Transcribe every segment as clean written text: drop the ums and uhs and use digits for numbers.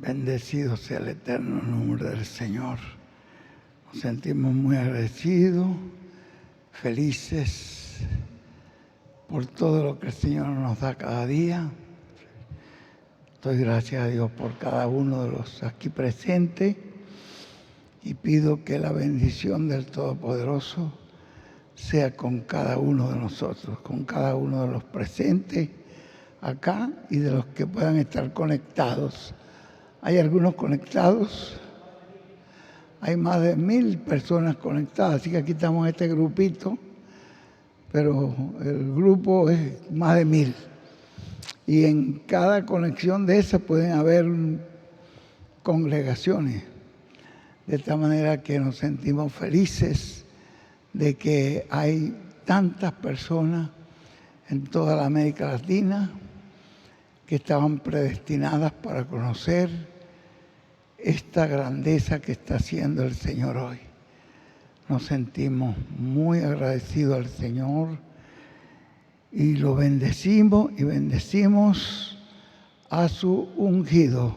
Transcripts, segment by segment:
Bendecido sea el eterno nombre del Señor. Nos sentimos muy agradecidos, felices por todo lo que el Señor nos da cada día. Doy gracias a Dios por cada uno de los aquí presentes y pido que la bendición del Todopoderoso sea con cada uno de nosotros, con cada uno de los presentes acá y de los que puedan estar conectados. Hay algunos conectados, hay más de 1000 personas conectadas, así que aquí estamos en este grupito, pero el grupo es más de 1000. Y en cada conexión de esas pueden haber congregaciones. De esta manera que nos sentimos felices de que hay tantas personas en toda la América Latina que estaban predestinadas para conocer esta grandeza que está haciendo el Señor hoy. Nos sentimos muy agradecidos al Señor y lo bendecimos y bendecimos a su ungido,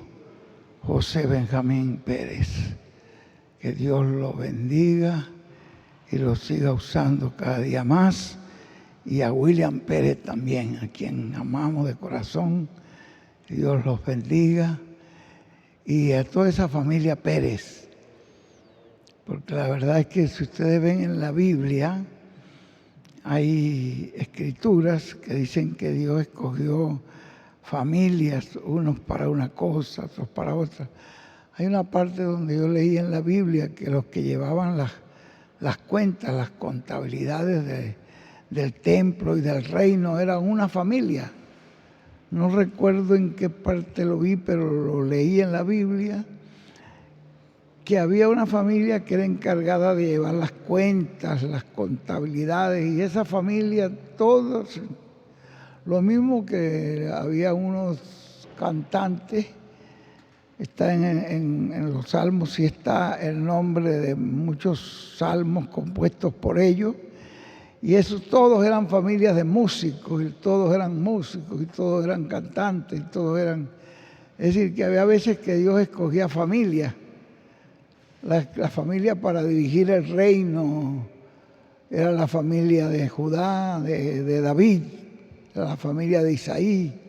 José Benjamín Pérez. Que Dios lo bendiga y lo siga usando cada día más. Y a William Pérez también, a quien amamos de corazón. Dios los bendiga. Y a toda esa familia Pérez. Porque la verdad es que si ustedes ven en la Biblia, hay escrituras que dicen que Dios escogió familias, unos para una cosa, otros para otra. Hay una parte donde yo leí en la Biblia que los que llevaban las cuentas, las contabilidades del templo y del reino eran una familia. No recuerdo en qué parte lo vi, pero lo leí en la Biblia, que había una familia que era encargada de llevar las cuentas, las contabilidades, y esa familia, todos, lo mismo que había unos cantantes, está en los salmos y está el nombre de muchos salmos compuestos por ellos. Y esos todos eran familias de músicos, y todos eran músicos, y todos eran cantantes, y todos eran... Es decir, que había veces que Dios escogía familias. La familia para dirigir el reino era la familia de Judá, de David, la familia de Isaí.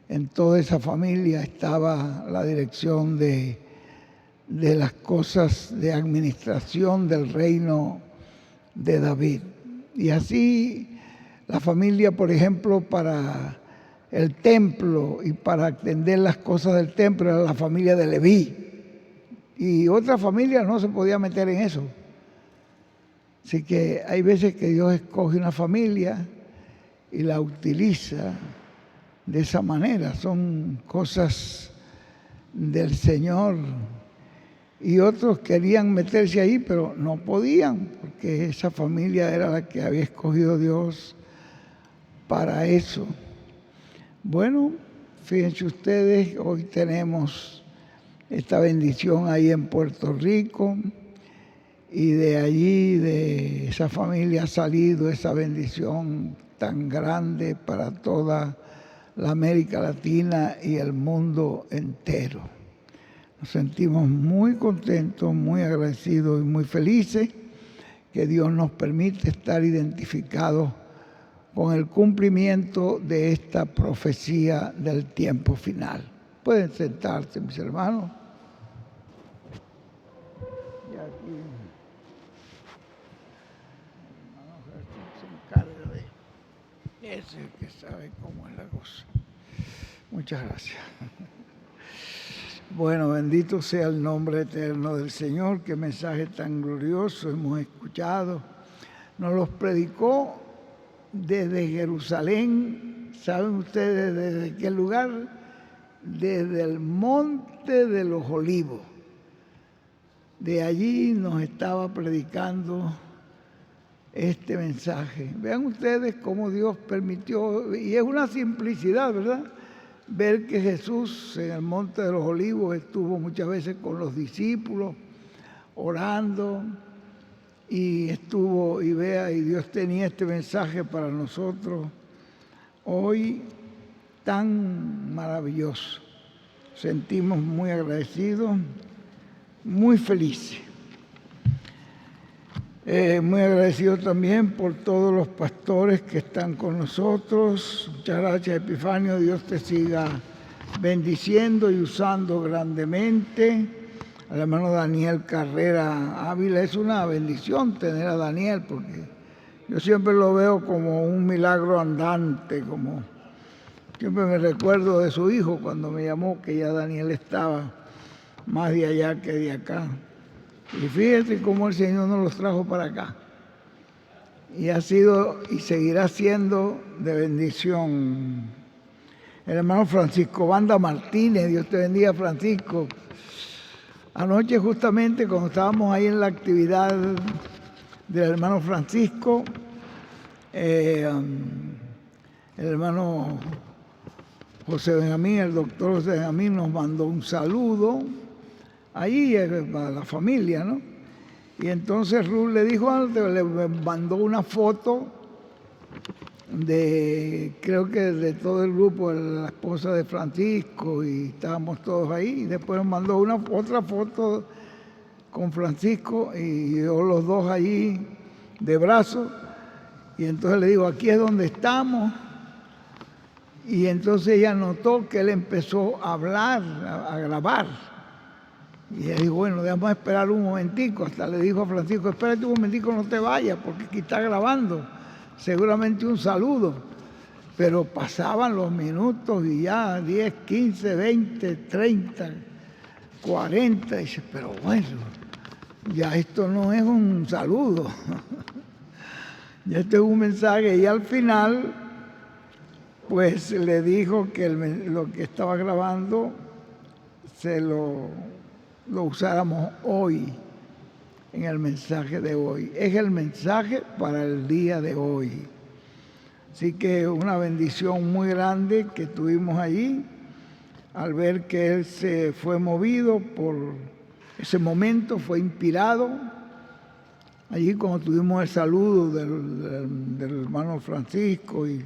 En toda esa familia estaba la dirección de las cosas de administración del reino de David. Y así la familia, por ejemplo, para el templo y para atender las cosas del templo era la familia de Leví. Y otra familia no se podía meter en eso. Así que hay veces que Dios escoge una familia y la utiliza de esa manera. Son cosas del Señor. Y otros querían meterse ahí, pero no podían, porque esa familia era la que había escogido Dios para eso. Bueno, fíjense ustedes, hoy tenemos esta bendición ahí en Puerto Rico, y de allí, de esa familia ha salido esa bendición tan grande para toda la América Latina y el mundo entero. Nos sentimos muy contentos, muy agradecidos y muy felices que Dios nos permite estar identificados con el cumplimiento de esta profecía del tiempo final. Pueden sentarse, mis hermanos. Y aquí, hermano Jesús se encarga de ese que sabe cómo es la cosa. Muchas gracias. Bueno, bendito sea el nombre eterno del Señor. Qué mensaje tan glorioso hemos escuchado. Nos los predicó desde Jerusalén. ¿Saben ustedes desde qué lugar? Desde el Monte de los Olivos. De allí nos estaba predicando este mensaje. Vean ustedes cómo Dios permitió, y es una simplicidad, ¿verdad? Ver que Jesús en el Monte de los Olivos estuvo muchas veces con los discípulos orando, y estuvo, y vea, y Dios tenía este mensaje para nosotros hoy tan maravilloso. sentimos muy agradecidos, muy felices. Muy agradecido también por todos los pastores que están con nosotros. Muchas gracias, Epifanio. Dios te siga bendiciendo y usando grandemente. Al hermano Daniel Carrera Ávila, es una bendición tener a Daniel, porque yo siempre lo veo como un milagro andante, como siempre me recuerdo de su hijo cuando me llamó, que ya Daniel estaba más de allá que de acá. Y fíjate cómo el Señor nos los trajo para acá. Y ha sido y seguirá siendo de bendición. El hermano Francisco Banda Martínez, Dios te bendiga, Francisco. Anoche justamente cuando estábamos ahí en la actividad del hermano Francisco, el hermano José Benjamín, el doctor José Benjamín, nos mandó un saludo ahí a la familia, ¿no? Y entonces Ruth le dijo algo, le mandó una foto de, creo que de todo el grupo, la esposa de Francisco, y estábamos todos ahí. Y después nos mandó otra foto con Francisco y yo los dos allí de brazos. Y entonces le digo, aquí es donde estamos. Y entonces ella notó que él empezó a hablar, a grabar. Y ella dijo, bueno, déjame esperar un momentico. Hasta le dijo a Francisco, espérate un momentico, no te vayas, porque aquí está grabando. Seguramente un saludo. Pero pasaban los minutos y ya 10, 15, 20, 30, 40. Y dice, pero bueno, ya esto no es un saludo. Ya esto es un mensaje. Y al final, pues le dijo que lo que estaba grabando se lo usáramos hoy, en el mensaje de hoy. Es el mensaje para el día de hoy. Así que una bendición muy grande que tuvimos allí al ver que él se fue movido por ese momento, fue inspirado. Allí cuando tuvimos el saludo del hermano Francisco y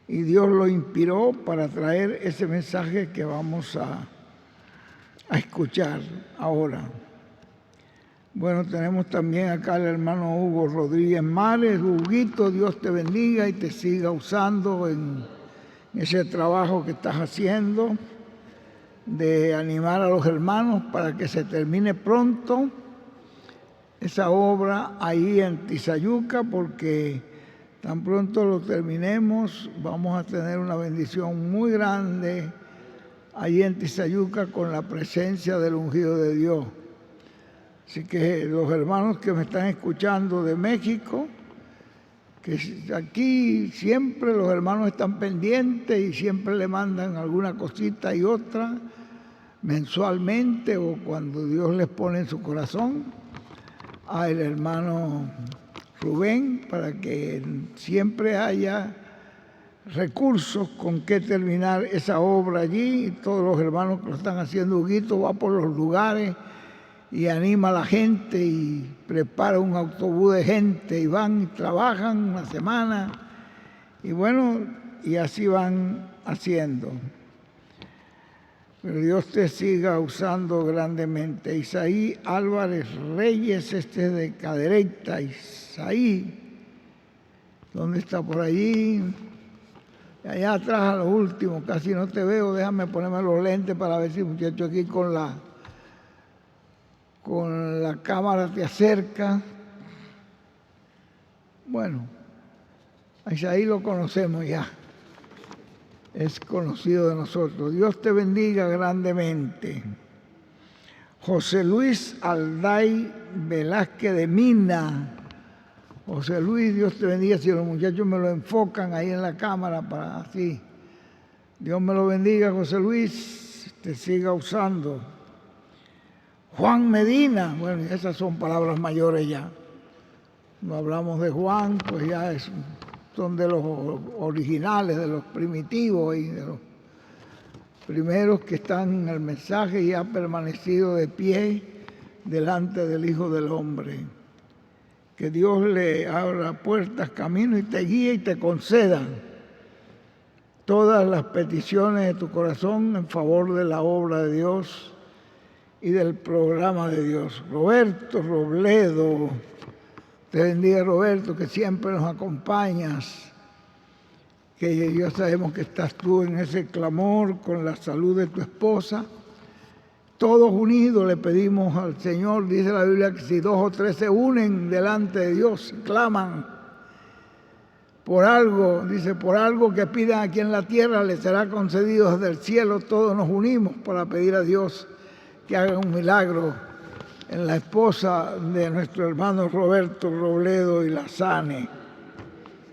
Dios lo inspiró para traer ese mensaje que vamos a escuchar ahora. Bueno, tenemos también acá al hermano Hugo Rodríguez Mares. Huguito, Dios te bendiga y te siga usando en ese trabajo que estás haciendo de animar a los hermanos para que se termine pronto esa obra ahí en Tizayuca, porque tan pronto lo terminemos vamos a tener una bendición muy grande allí en Tizayuca con la presencia del ungido de Dios. Así que los hermanos que me están escuchando de México, que aquí siempre los hermanos están pendientes y siempre le mandan alguna cosita y otra mensualmente o cuando Dios les pone en su corazón al hermano Rubén, para que siempre haya recursos con que terminar esa obra allí. Y todos los hermanos que lo están haciendo, Huguito va por los lugares y anima a la gente y prepara un autobús de gente y van y trabajan una semana y bueno, y así van haciendo. Pero Dios te siga usando grandemente. Isaí Álvarez Reyes, de Cadereyta. Isaí, ¿dónde está? Por allí, allá atrás a lo último, casi no te veo. Déjame ponerme los lentes para ver si muchacho aquí con la cámara te acerca. Bueno, a Isaí lo conocemos ya, es conocido de nosotros. Dios te bendiga grandemente. José Luis Alday Velázquez de Mina. José Luis, Dios te bendiga. Si los muchachos me lo enfocan ahí en la cámara para así. Dios me lo bendiga, José Luis, te siga usando. Juan Medina, bueno, esas son palabras mayores ya. No hablamos de Juan, pues ya son de los originales, de los primitivos y de los primeros que están en el mensaje y ha permanecido de pie delante del Hijo del Hombre. Que Dios le abra puertas, caminos y te guíe y te conceda todas las peticiones de tu corazón en favor de la obra de Dios y del programa de Dios. Roberto Robledo, te bendiga, Roberto, que siempre nos acompañas, que ya sabemos que estás tú en ese clamor con la salud de tu esposa. Todos unidos le pedimos al Señor, dice la Biblia, que si 2 o 3 se unen delante de Dios, claman por algo, dice, por algo que pidan aquí en la tierra, les será concedido desde el cielo. Todos nos unimos para pedir a Dios que haga un milagro en la esposa de nuestro hermano Roberto Robledo y la sane.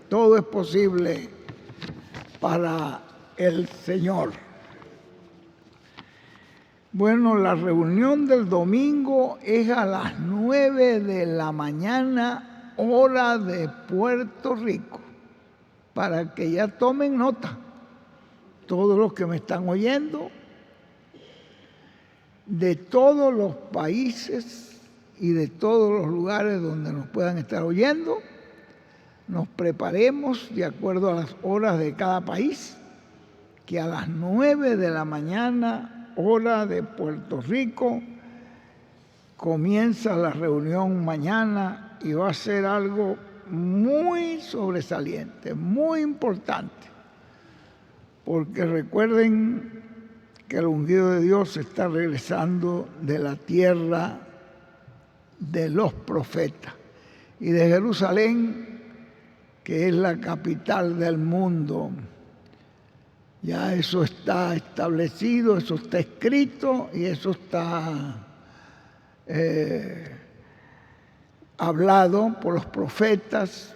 Todo es posible para el Señor. Bueno, la reunión del domingo es a las 9 de la mañana, hora de Puerto Rico, para que ya tomen nota, todos los que me están oyendo, de todos los países y de todos los lugares donde nos puedan estar oyendo, nos preparemos de acuerdo a las horas de cada país, que a las 9 de la mañana, hora de Puerto Rico, comienza la reunión mañana y va a ser algo muy sobresaliente, muy importante, porque recuerden que el ungido de Dios está regresando de la tierra de los profetas y de Jerusalén, que es la capital del mundo. Ya eso está establecido, eso está escrito y eso está hablado por los profetas,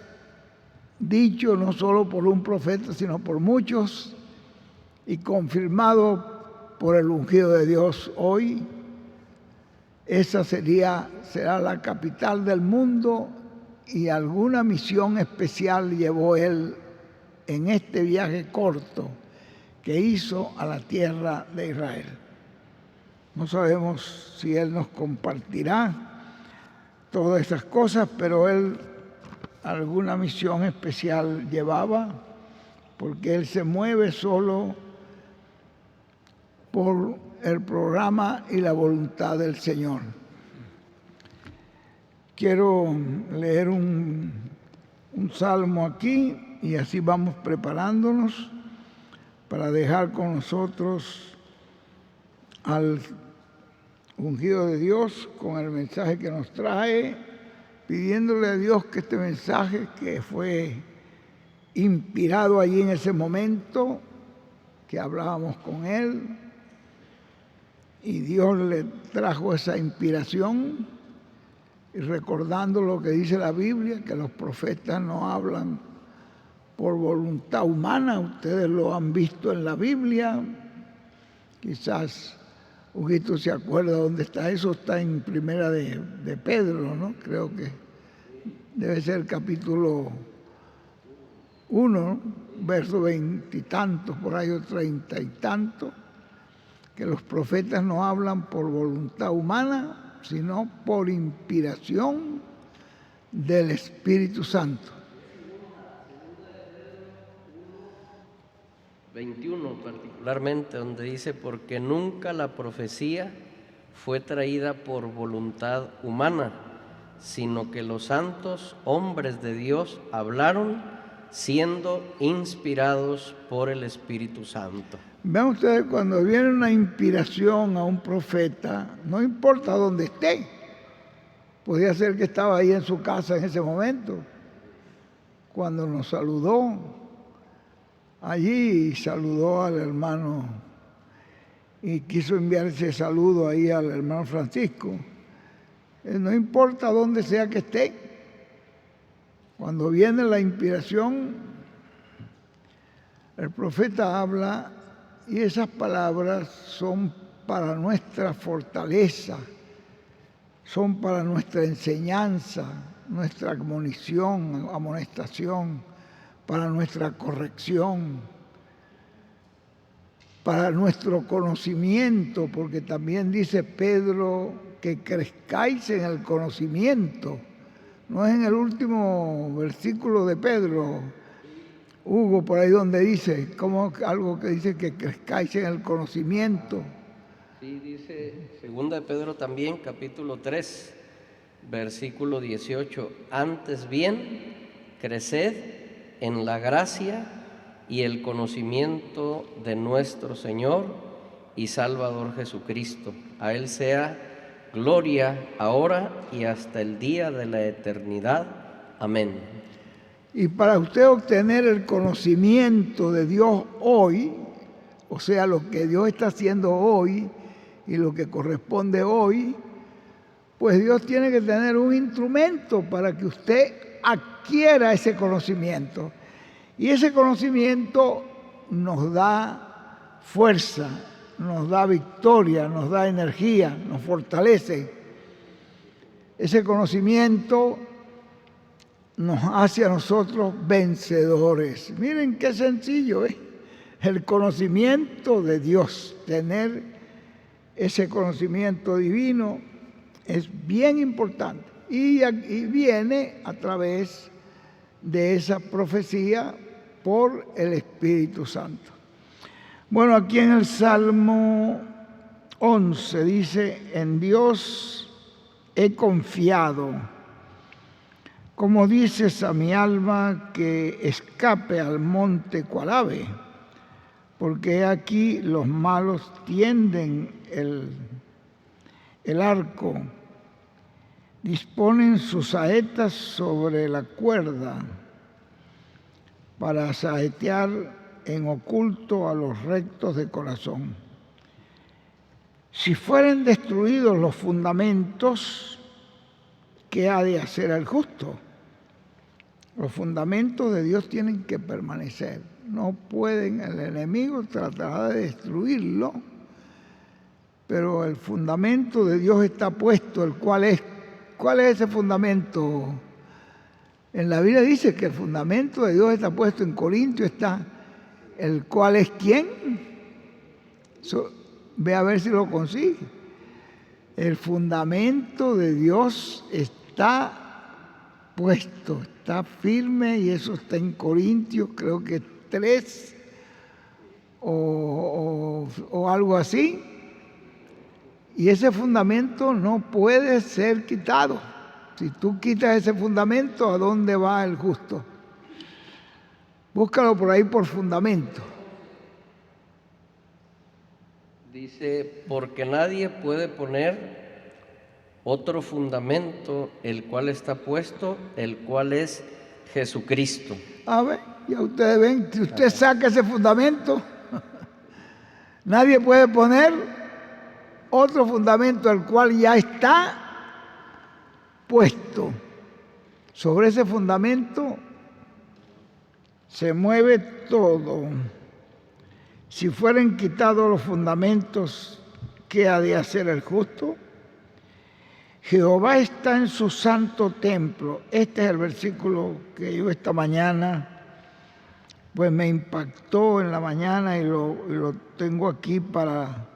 dicho no solo por un profeta, sino por muchos, y confirmado por el ungido de Dios hoy. Esa será la capital del mundo, y alguna misión especial llevó él en este viaje corto que hizo a la tierra de Israel. No sabemos si él nos compartirá todas esas cosas, pero él alguna misión especial llevaba, porque él se mueve solo por el programa y la voluntad del Señor. Quiero leer un salmo aquí y así vamos preparándonos para dejar con nosotros al ungido de Dios con el mensaje que nos trae, pidiéndole a Dios que este mensaje, que fue inspirado allí en ese momento que hablábamos con él, y Dios le trajo esa inspiración, y recordando lo que dice la Biblia, que los profetas no hablan por voluntad humana. Ustedes lo han visto en la Biblia. Quizás Huguito se acuerda dónde está eso. Está en Primera de Pedro, ¿no? Creo que debe ser capítulo 1, verso 20 y tantos, por ahí o 30 y tantos, que los profetas no hablan por voluntad humana, sino por inspiración del Espíritu Santo. 21 particularmente, donde dice, porque nunca la profecía fue traída por voluntad humana, sino que los santos hombres de Dios hablaron siendo inspirados por el Espíritu Santo. Vean ustedes, cuando viene una inspiración a un profeta, no importa dónde esté, podía ser que estaba ahí en su casa en ese momento, cuando nos saludó, allí saludó al hermano y quiso enviar ese saludo ahí al hermano Francisco. No importa dónde sea que esté, cuando viene la inspiración, el profeta habla y esas palabras son para nuestra fortaleza, son para nuestra enseñanza, nuestra admonición, amonestación, para nuestra corrección, para nuestro conocimiento, porque también dice Pedro que crezcáis en el conocimiento. No es en el último versículo de Pedro, Hugo, por ahí donde dice, como algo que dice que crezcáis en el conocimiento. Sí, dice 2 de Pedro también, capítulo 3, versículo 18. Antes bien, creced en la gracia y el conocimiento de nuestro Señor y Salvador Jesucristo. A Él sea gloria ahora y hasta el día de la eternidad. Amén. Y para usted obtener el conocimiento de Dios hoy, o sea, lo que Dios está haciendo hoy y lo que corresponde hoy, pues Dios tiene que tener un instrumento para que usted adquiera ese conocimiento. Y ese conocimiento nos da fuerza, nos da victoria, nos da energía, nos fortalece. Ese conocimiento nos hace a nosotros vencedores. Miren qué sencillo es el conocimiento de Dios. Tener ese conocimiento divino es bien importante y viene a través de esa profecía por el Espíritu Santo. Bueno, aquí en el Salmo 11 dice: en Dios he confiado. Como dices a mi alma que escape al monte cual ave, porque aquí los malos tienden el arco, disponen sus saetas sobre la cuerda para saetear en oculto a los rectos de corazón. Si fueren destruidos los fundamentos, ¿qué ha de hacer el justo? Los fundamentos de Dios tienen que permanecer. No pueden, el enemigo tratará de destruirlo, pero el fundamento de Dios está puesto, el cual es. ¿Cuál es ese fundamento? En la Biblia dice que el fundamento de Dios está puesto, en Corintios está, el cual es ¿quién? Ve a ver si lo consigue. El fundamento de Dios está puesto, está firme, y eso está en Corintios, creo que 3 o algo así. Y ese fundamento no puede ser quitado. Si tú quitas ese fundamento, ¿a dónde va el justo? Búscalo por ahí por fundamento. Dice, porque nadie puede poner otro fundamento, el cual está puesto, el cual es Jesucristo. A ver, ya ustedes ven, si usted saca ese fundamento, nadie puede poner otro fundamento, el cual ya está puesto. Sobre ese fundamento se mueve todo. Si fueren quitados los fundamentos, ¿qué ha de hacer el justo? Jehová está en su santo templo. Este es el versículo que yo esta mañana pues me impactó en la mañana y lo tengo aquí para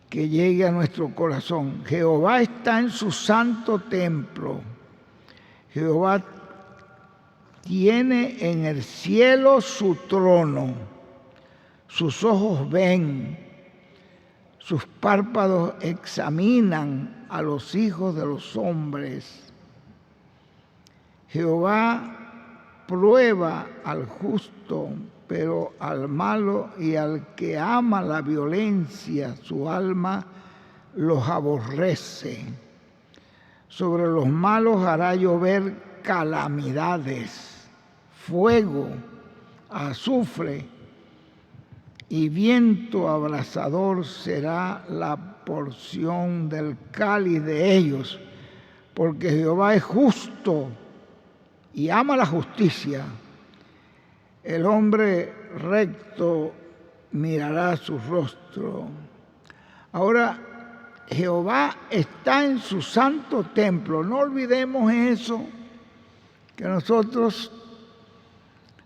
que llegue a nuestro corazón. Jehová está en su santo templo. Jehová tiene en el cielo su trono. Sus ojos ven, sus párpados examinan a los hijos de los hombres. Jehová prueba al justo, pero al malo y al que ama la violencia, su alma los aborrece. Sobre los malos hará llover calamidades, fuego, azufre y viento abrasador será la porción del cáliz de ellos, porque Jehová es justo y ama la justicia. El hombre recto mirará su rostro. Ahora, Jehová está en su santo templo. No olvidemos eso, que nosotros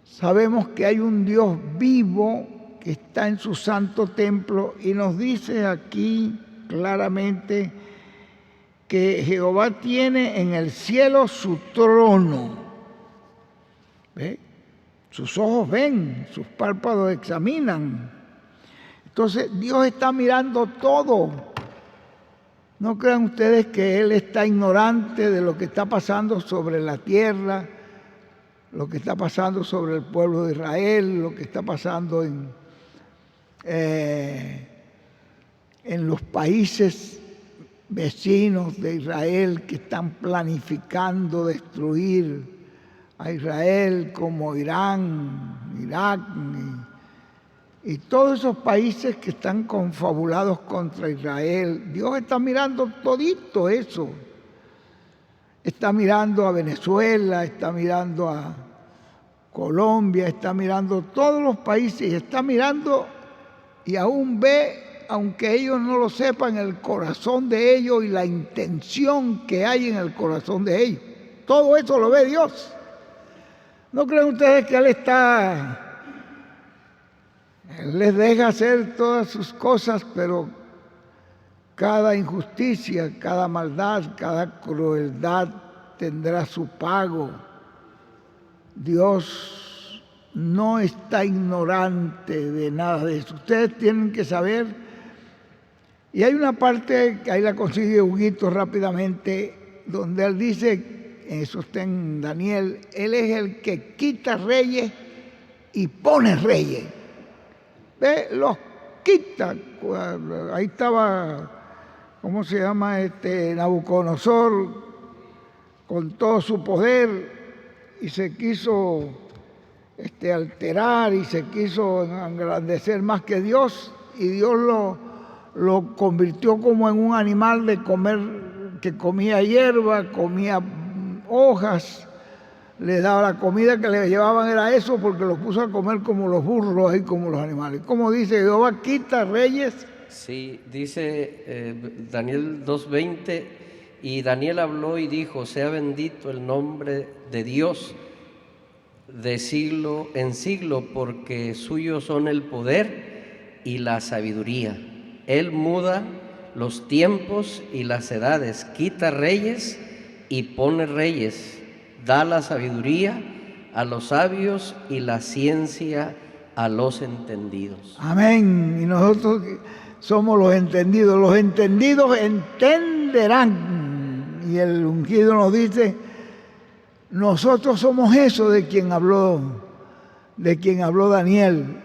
sabemos que hay un Dios vivo que está en su santo templo, y nos dice aquí claramente que Jehová tiene en el cielo su trono. ¿Ve? sus ojos ven, sus párpados examinan. Entonces Dios está mirando todo. No crean ustedes que Él está ignorante de lo que está pasando sobre la tierra, lo que está pasando sobre el pueblo de Israel, lo que está pasando en los países vecinos de Israel que están planificando destruir a Israel, como Irán, Irak y todos esos países que están confabulados contra Israel. Dios está mirando todito eso. Está mirando a Venezuela, está mirando a Colombia, está mirando todos los países, está mirando y aún ve, aunque ellos no lo sepan, el corazón de ellos y la intención que hay en el corazón de ellos. Todo eso lo ve Dios. ¿No creen ustedes que Él les deja hacer todas sus cosas, pero cada injusticia, cada maldad, cada crueldad tendrá su pago? Dios no está ignorante de nada de eso. Ustedes tienen que saber, y hay una parte que ahí la consigue Huguito rápidamente, donde él dice, eso está en Daniel, Él es el que quita reyes y pone reyes. ¿Ve? Los quita. Ahí estaba, ¿cómo se llama? Nabucodonosor, con todo su poder, y se quiso alterar y se quiso engrandecer más que Dios, y Dios lo convirtió como en un animal de comer, que comía hierba, comía hojas, le daba la comida que le llevaban era eso, porque lo puso a comer como los burros y como los animales. Como dice, Jehová quita reyes. Sí, dice Daniel 2:20, y Daniel habló y dijo, sea bendito el nombre de Dios de siglo en siglo, porque suyos son el poder y la sabiduría. Él muda los tiempos y las edades, quita reyes y pone reyes, da la sabiduría a los sabios y la ciencia a los entendidos. Amén. Y nosotros somos los entendidos. Los entendidos entenderán. Y el ungido nos dice, nosotros somos eso de quien habló Daniel,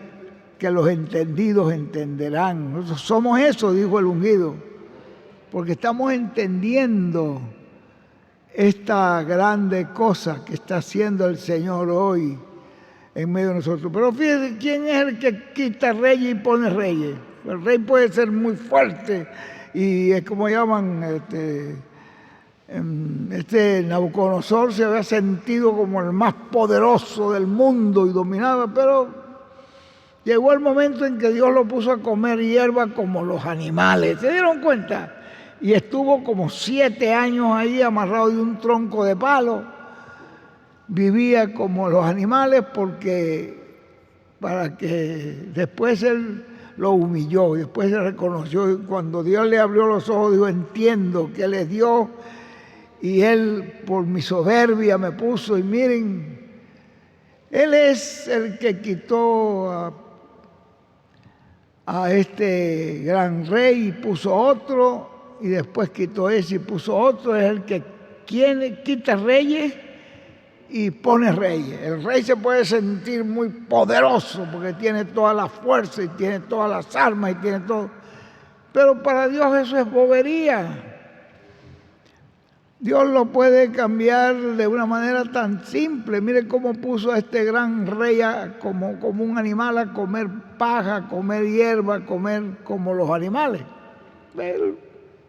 que los entendidos entenderán. Nosotros somos eso, dijo el ungido, porque estamos entendiendo esta grande cosa que está haciendo el Señor hoy en medio de nosotros. Pero fíjense, ¿quién es el que quita reyes y pone reyes? El rey puede ser muy fuerte y es como llaman, Nabucodonosor se había sentido como el más poderoso del mundo y dominaba, pero llegó el momento en que Dios lo puso a comer hierba como los animales. ¿Se dieron cuenta? Y estuvo como 7 años ahí amarrado de un tronco de palo. Vivía como los animales para que después él lo humilló, después se reconoció. Y cuando Dios le abrió los ojos, dijo, entiendo que Él es Dios y Él por mi soberbia me puso. Y miren, Él es el que quitó a este gran rey y puso otro, y después quitó ese y puso otro. Es el que quita reyes y pone reyes. El rey se puede sentir muy poderoso porque tiene toda la fuerza y tiene todas las armas y tiene todo. Pero para Dios eso es bobería. Dios lo puede cambiar de una manera tan simple. Mire cómo puso a este gran rey como un animal a comer paja, a comer hierba, a comer como los animales.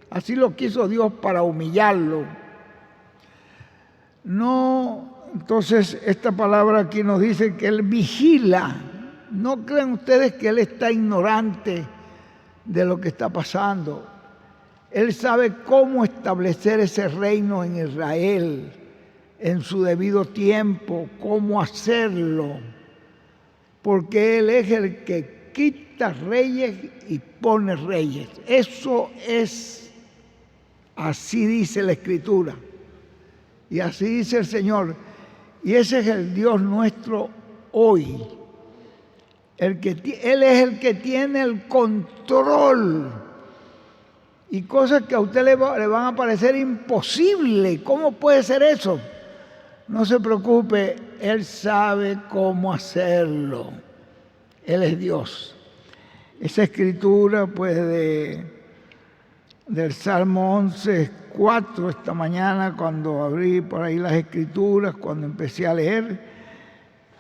Así lo quiso Dios para humillarlo. No, entonces esta palabra aquí nos dice que Él vigila. No crean ustedes que Él está ignorante de lo que está pasando. Él sabe cómo establecer ese reino en Israel en su debido tiempo, cómo hacerlo, porque Él es el que quita reyes y pone reyes. Eso es, así dice la Escritura, y así dice el Señor, y ese es el Dios nuestro hoy. Él es el que tiene el control. Y cosas que a usted le van a parecer imposibles. ¿Cómo puede ser eso? No se preocupe, Él sabe cómo hacerlo. Él es Dios. Esa escritura, pues, del Salmo 11:4, esta mañana, cuando abrí por ahí las escrituras, cuando empecé a leer,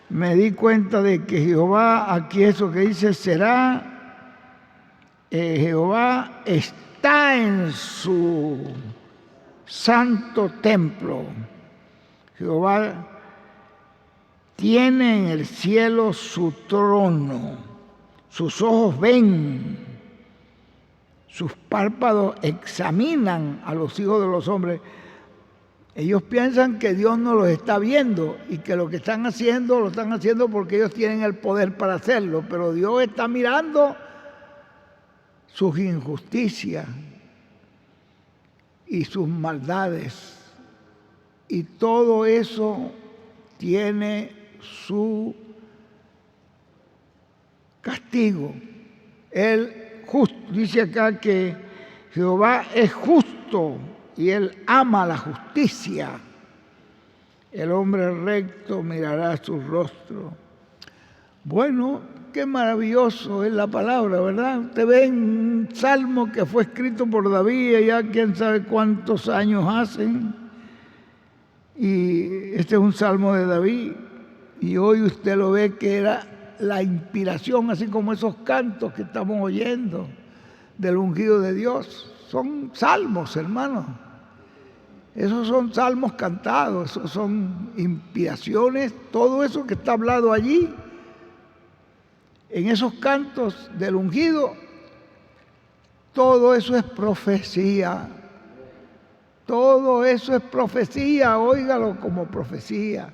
me di cuenta de que Jehová, aquí eso que dice, Jehová está en su santo templo. Jehová tiene en el cielo su trono, sus ojos ven, sus párpados examinan a los hijos de los hombres. Ellos piensan que Dios no los está viendo y que lo que están haciendo lo están haciendo porque ellos tienen el poder para hacerlo, pero Dios está mirando sus injusticias y sus maldades, y todo eso tiene su castigo. Dice acá que Jehová es justo y Él ama la justicia. El hombre recto mirará su rostro. Bueno, qué maravilloso es la palabra, ¿verdad? Usted ve un salmo que fue escrito por David, ya quién sabe cuántos años hacen. Y este es un salmo de David. Y hoy usted lo ve que era la inspiración, así como esos cantos que estamos oyendo del ungido de Dios. Son salmos, hermanos. Esos son salmos cantados, esos son inspiraciones, todo eso que está hablado allí, en esos cantos del ungido, todo eso es profecía. Todo eso es profecía, óigalo como profecía.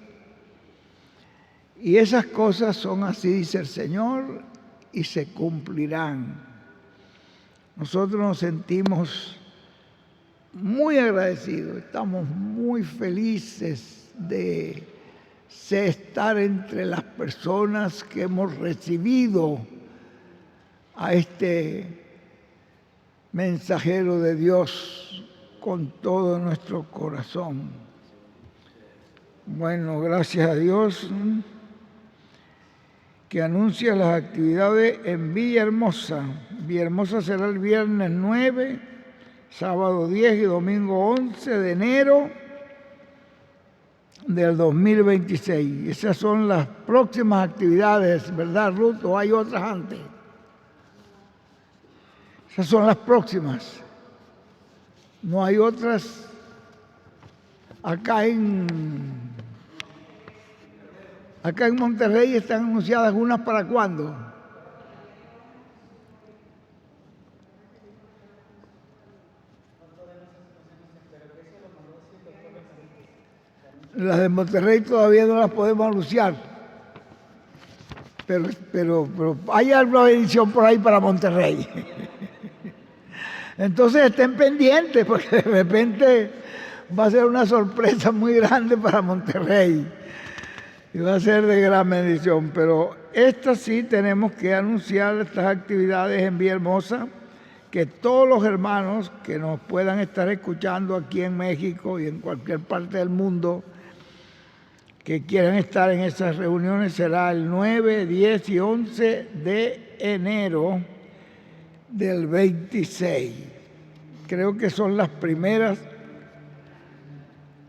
Y esas cosas son así, dice el Señor, y se cumplirán. Nosotros nos sentimos muy agradecidos, estamos muy felices de estar entre las personas que hemos recibido a este mensajero de Dios con todo nuestro corazón. Bueno, gracias a Dios que anuncia las actividades en Villahermosa. Villahermosa será el viernes 9, sábado 10 y domingo 11 de enero del 2026. Esas son las próximas actividades, ¿verdad, Ruth? ¿O hay otras antes? Esas son las próximas. No hay otras. Acá en Monterrey están anunciadas unas para cuándo. Las de Monterrey todavía no las podemos anunciar. Pero hay alguna bendición por ahí para Monterrey. Entonces estén pendientes porque de repente va a ser una sorpresa muy grande para Monterrey y va a ser de gran bendición. Pero estas sí tenemos que anunciar estas actividades en Villahermosa, que todos los hermanos que nos puedan estar escuchando aquí en México y en cualquier parte del mundo que quieran estar en esas reuniones, será el 9, 10 y 11 de enero del 26. Creo que son las primeras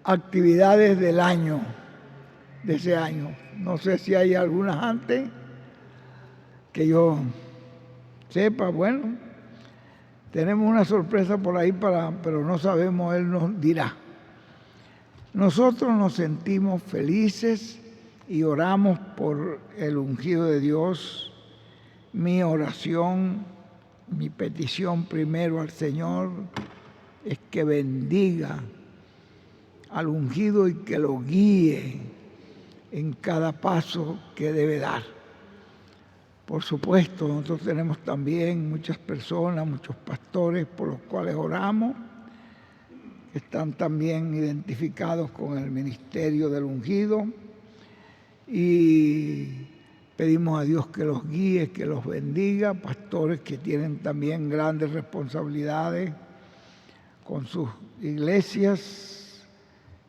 actividades del año, de ese año. No sé si hay algunas antes que yo sepa. Bueno, tenemos una sorpresa por ahí, pero no sabemos, Él nos dirá. Nosotros nos sentimos felices y oramos por el ungido de Dios. Mi oración, mi petición primero al Señor es que bendiga al ungido y que lo guíe en cada paso que debe dar. Por supuesto, nosotros tenemos también muchas personas, muchos pastores por los cuales oramos, que están también identificados con el ministerio del ungido y pedimos a Dios que los guíe, que los bendiga, pastores que tienen también grandes responsabilidades con sus iglesias,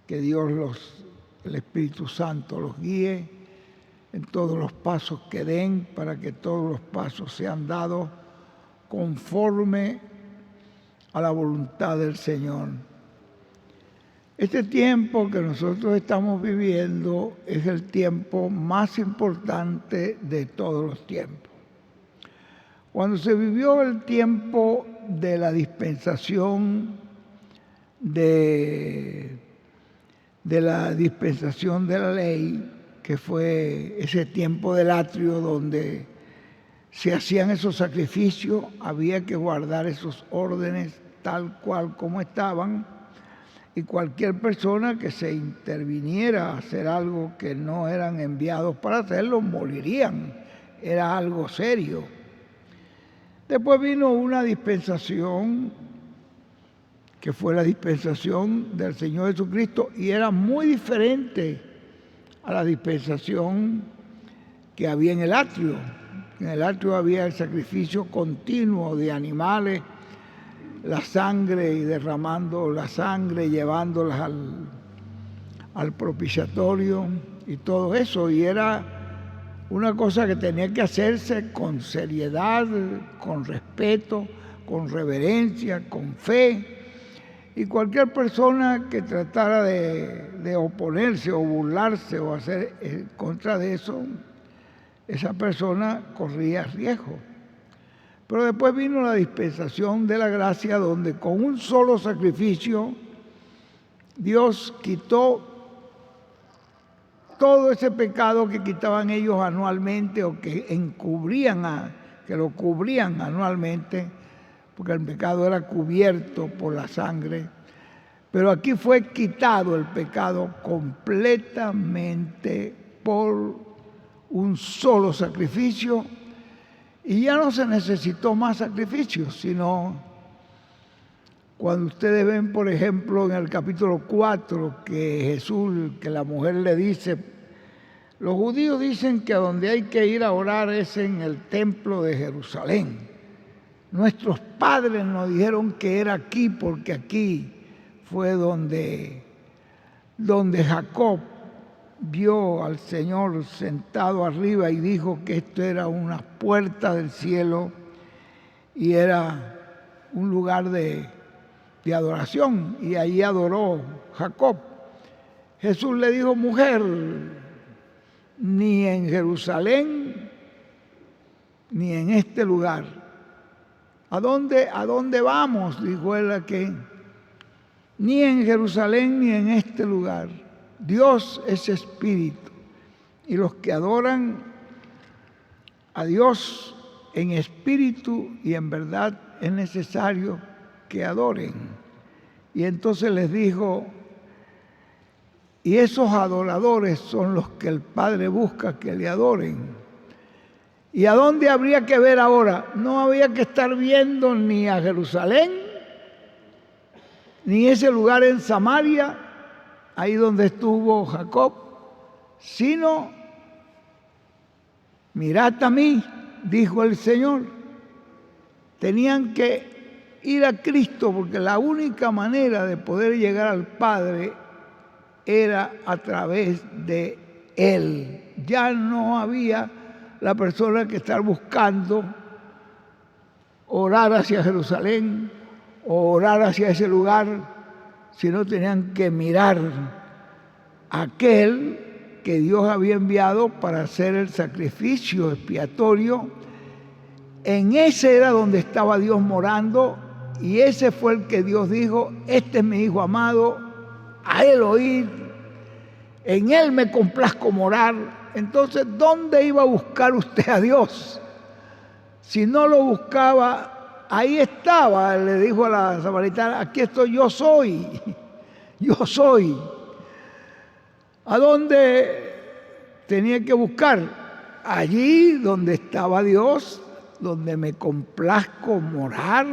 que Dios el Espíritu Santo los guíe en todos los pasos que den, para que todos los pasos sean dados conforme a la voluntad del Señor. Este tiempo que nosotros estamos viviendo es el tiempo más importante de todos los tiempos. Cuando se vivió el tiempo de la dispensación de la dispensación de la ley, que fue ese tiempo del atrio donde se hacían esos sacrificios, había que guardar esos órdenes tal cual como estaban, y cualquier persona que se interviniera a hacer algo que no eran enviados para hacerlo, morirían. Era algo serio. Después vino una dispensación, que fue la dispensación del Señor Jesucristo, y era muy diferente a la dispensación que había en el atrio. En el atrio había el sacrificio continuo de animales, la sangre, y derramando la sangre, llevándolas al propiciatorio y todo eso. Y era una cosa que tenía que hacerse con seriedad, con respeto, con reverencia, con fe. Y cualquier persona que tratara de oponerse o burlarse o hacer en contra de eso, esa persona corría riesgo. Pero después vino la dispensación de la gracia, donde con un solo sacrificio Dios quitó todo ese pecado que quitaban ellos anualmente, o que que lo cubrían anualmente, porque el pecado era cubierto por la sangre. Pero aquí fue quitado el pecado completamente por un solo sacrificio, y ya no se necesitó más sacrificios, sino cuando ustedes ven, por ejemplo, en el capítulo 4, que la mujer le dice, los judíos dicen que a donde hay que ir a orar es en el templo de Jerusalén. Nuestros padres nos dijeron que era aquí, porque aquí fue donde Jacob vio al Señor sentado arriba y dijo que esto era una puerta del cielo y era un lugar de adoración, y allí adoró Jacob. Jesús le dijo, mujer, ni en Jerusalén ni en este lugar. ¿A dónde vamos?, dijo él aquí. Ni en Jerusalén ni en este lugar. Dios es espíritu, y los que adoran a Dios en espíritu y en verdad es necesario que adoren. Y entonces les dijo, y esos adoradores son los que el Padre busca que le adoren. ¿Y a dónde habría que ver ahora? No había que estar viendo ni a Jerusalén, ni ese lugar en Samaria, ahí donde estuvo Jacob, sino mirad a mí, dijo el Señor. Tenían que ir a Cristo, porque la única manera de poder llegar al Padre era a través de Él. Ya no había la persona que estar buscando orar hacia Jerusalén o orar hacia ese lugar, sino tenían que mirar a aquel que Dios había enviado para hacer el sacrificio expiatorio. En ese era donde estaba Dios morando, y ese fue el que Dios dijo, este es mi Hijo amado, a Él oíd, en Él me complazco morar. Entonces, ¿dónde iba a buscar usted a Dios? Si no lo buscaba, ahí estaba, le dijo a la samaritana, aquí estoy, yo soy. ¿A dónde tenía que buscar? Allí donde estaba Dios, donde me complazco morar.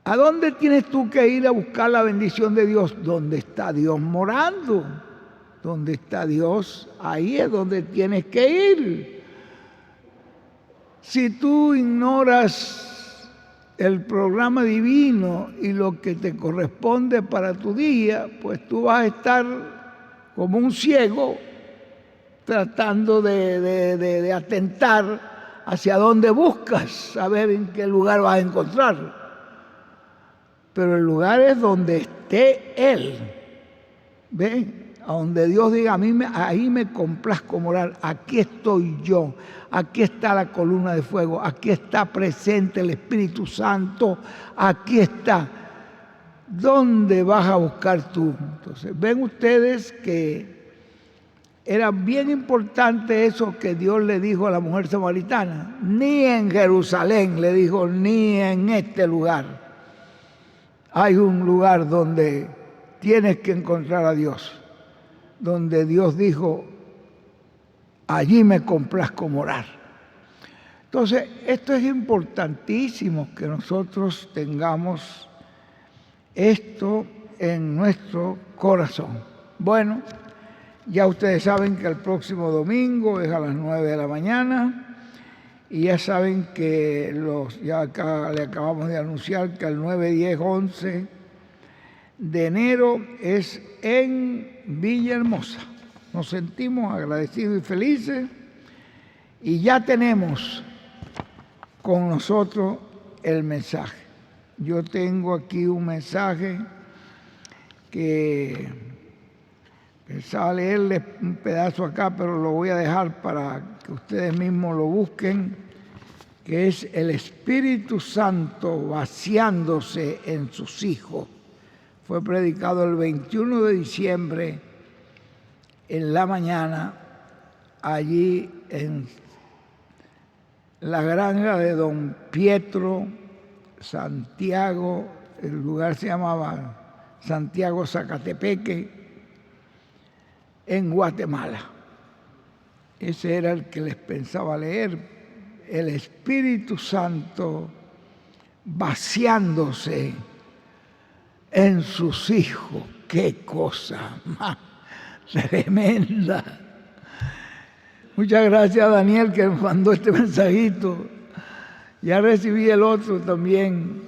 ¿A dónde tienes tú que ir a buscar la bendición de Dios? Donde está Dios morando. donde está Dios, ahí es donde tienes que ir. Si tú ignoras el programa divino y lo que te corresponde para tu día, pues tú vas a estar como un ciego tratando de atentar hacia dónde buscas, saber en qué lugar vas a encontrar. Pero el lugar es donde esté Él. ¿Ven? A donde Dios diga, ahí me complazco morar, aquí estoy yo, aquí está la columna de fuego, aquí está presente el Espíritu Santo, aquí está. ¿Dónde vas a buscar tú? Entonces, ven ustedes que era bien importante eso que Dios le dijo a la mujer samaritana. Ni en Jerusalén, le dijo, ni en este lugar. Hay un lugar donde tienes que encontrar a Dios, donde Dios dijo, allí me complazco morar. Entonces, esto es importantísimo que nosotros tengamos esto en nuestro corazón. Bueno, ya ustedes saben que el próximo domingo es a las 9 de la mañana. Y ya saben que ya acá le acabamos de anunciar que el 9, 10, 11 de enero es en Villahermosa. Nos sentimos agradecidos y felices y ya tenemos con nosotros el mensaje. Yo tengo aquí un mensaje que pensaba leerles un pedazo acá, pero lo voy a dejar para que ustedes mismos lo busquen, que es el Espíritu Santo vaciándose en sus hijos. Fue predicado el 21 de diciembre en la mañana, allí en la granja de don Pietro Santiago, el lugar se llamaba Santiago Zacatepeque, en Guatemala. Ese era el que les pensaba leer, el Espíritu Santo vaciándose en sus hijos. ¡Qué cosa más tremenda! Muchas gracias a Daniel que nos mandó este mensajito. Ya recibí el otro también.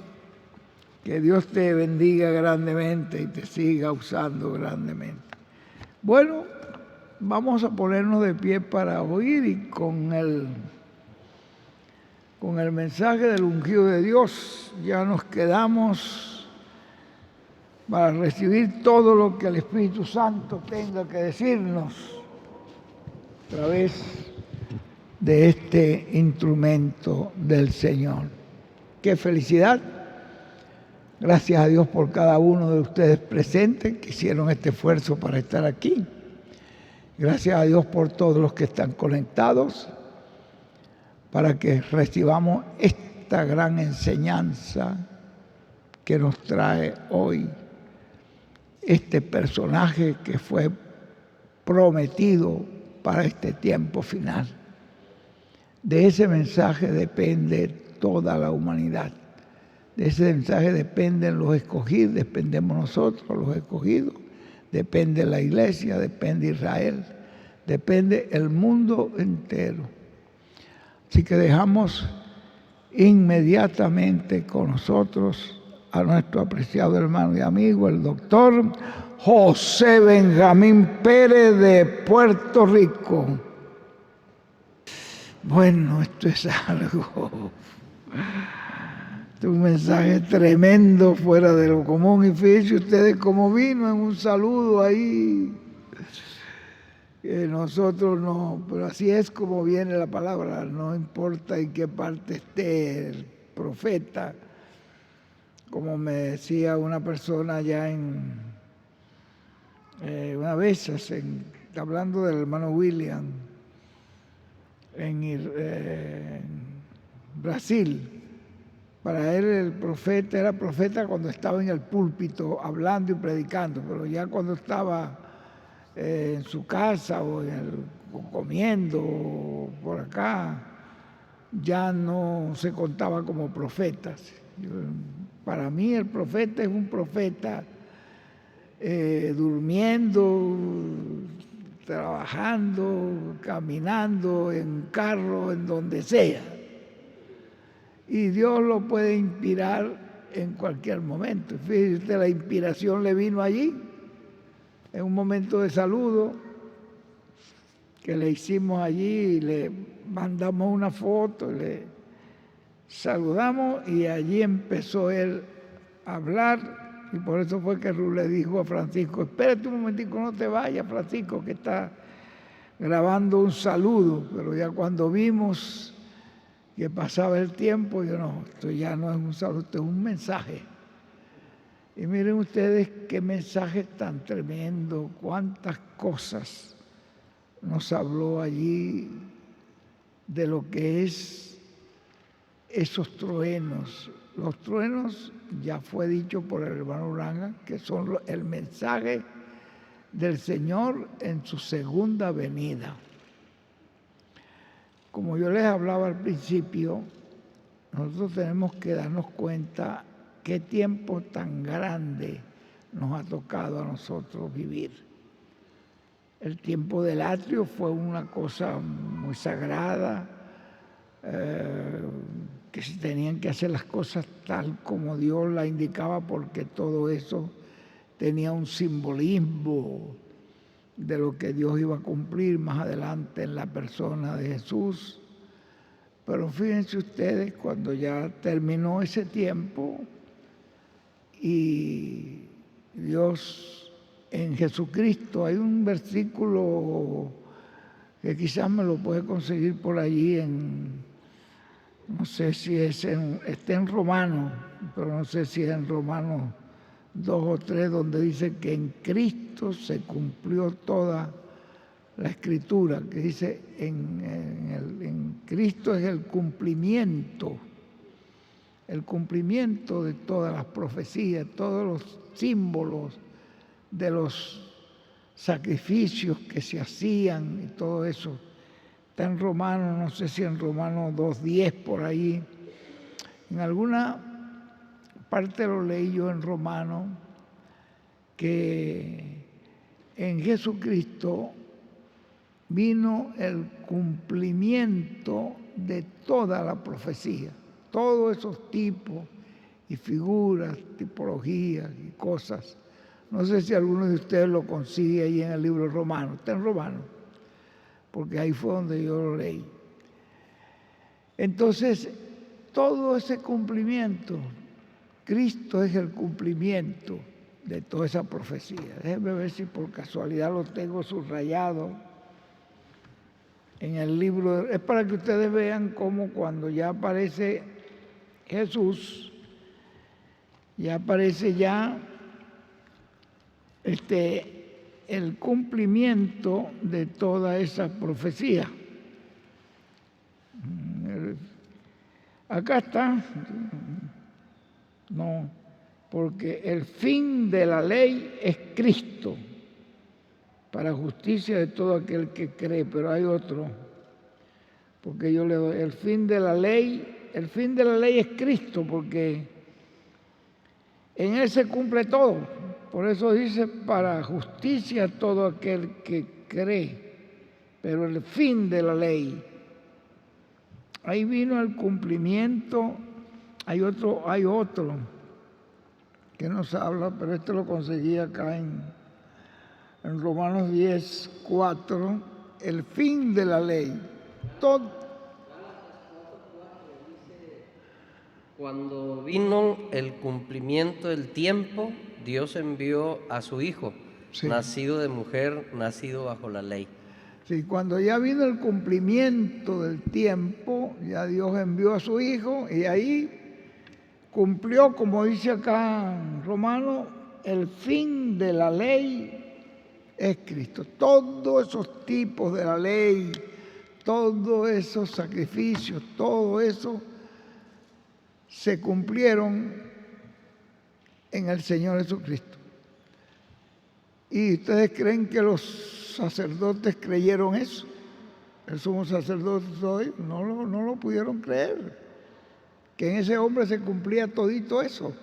Que Dios te bendiga grandemente y te siga usando grandemente. Bueno, vamos a ponernos de pie para oír y con el mensaje del ungido de Dios ya nos quedamos para recibir todo lo que el Espíritu Santo tenga que decirnos a través de este instrumento del Señor. ¡Qué felicidad! Gracias a Dios por cada uno de ustedes presentes que hicieron este esfuerzo para estar aquí. Gracias a Dios por todos los que están conectados para que recibamos esta gran enseñanza que nos trae hoy este personaje que fue prometido para este tiempo final. De ese mensaje depende toda la humanidad. De ese mensaje dependen los escogidos, dependemos nosotros, los escogidos, depende la iglesia, depende Israel, depende el mundo entero. Así que dejamos inmediatamente con nosotros a nuestro apreciado hermano y amigo, el doctor José Benjamín Pérez de Puerto Rico. Bueno, esto es algo... un mensaje tremendo, fuera de lo común. Y fíjense ustedes cómo vino en un saludo ahí. Nosotros no, pero así es como viene la palabra. No importa en qué parte esté el profeta. Como me decía una persona allá una vez, hablando del hermano William, en Brasil. Para él el profeta era profeta cuando estaba en el púlpito hablando y predicando, pero ya cuando estaba en su casa o comiendo por acá, ya no se contaba como profeta. Para mí el profeta es un profeta durmiendo, trabajando, caminando, en carro, en donde sea. Y Dios lo puede inspirar en cualquier momento. Fíjese, la inspiración le vino allí, en un momento de saludo que le hicimos allí, y le mandamos una foto, le saludamos y allí empezó él a hablar. Y por eso fue que Ruth le dijo a Francisco: espérate un momentico, no te vayas, Francisco, que está grabando un saludo. Pero ya cuando vimos que pasaba el tiempo, yo no, esto ya no es un saludo, esto es un mensaje. Y miren ustedes qué mensaje tan tremendo, cuántas cosas nos habló allí de lo que es esos truenos. Los truenos, ya fue dicho por el hermano Uranga, que son el mensaje del Señor en su segunda venida. Como yo les hablaba al principio, nosotros tenemos que darnos cuenta qué tiempo tan grande nos ha tocado a nosotros vivir. El tiempo del atrio fue una cosa muy sagrada, que se tenían que hacer las cosas tal como Dios la indicaba, porque todo eso tenía un simbolismo de lo que Dios iba a cumplir más adelante en la persona de Jesús. Pero fíjense ustedes, cuando ya terminó ese tiempo y Dios en Jesucristo, hay un versículo que quizás me lo puede conseguir por allí no sé si está en Romanos, pero no sé si es en Romanos 2 o 3, donde dice que en Cristo se cumplió toda la Escritura, que dice en Cristo es el cumplimiento de todas las profecías, todos los símbolos de los sacrificios que se hacían y todo eso. Está en Romanos, no sé si en Romanos 2:10 por ahí. En alguna parte lo leí yo en Romanos, que en Jesucristo vino el cumplimiento de toda la profecía, todos esos tipos y figuras, tipologías y cosas. No sé si alguno de ustedes lo consigue ahí en el libro de Romanos, está en Romanos, porque ahí fue donde yo lo leí. Entonces, todo ese cumplimiento, Cristo es el cumplimiento de toda esa profecía. Déjenme ver si por casualidad lo tengo subrayado en el libro. Es para que ustedes vean cómo cuando ya aparece Jesús, ya aparece ya el cumplimiento de toda esa profecía. Acá está. No, porque el fin de la ley es Cristo, para justicia de todo aquel que cree. Pero hay otro, porque yo le doy el fin de la ley es Cristo, porque en Él se cumple todo. Por eso dice, para justicia a todo aquel que cree. Pero el fin de la ley, ahí vino el cumplimiento. Hay otro que nos habla, pero este lo conseguí acá en Romanos 10:4, el fin de la ley. Cuando vino el cumplimiento del tiempo, Dios envió a su Hijo, sí, nacido de mujer, nacido bajo la ley. Sí, cuando ya vino el cumplimiento del tiempo, ya Dios envió a su Hijo y ahí cumplió, como dice acá en Romanos, el fin de la ley es Cristo. Todos esos tipos de la ley, todos esos sacrificios, todo eso se cumplieron en el Señor Jesucristo. ¿Y ustedes creen que los sacerdotes creyeron eso? El sumo sacerdote hoy no lo pudieron creer, que en ese hombre se cumplía todito eso.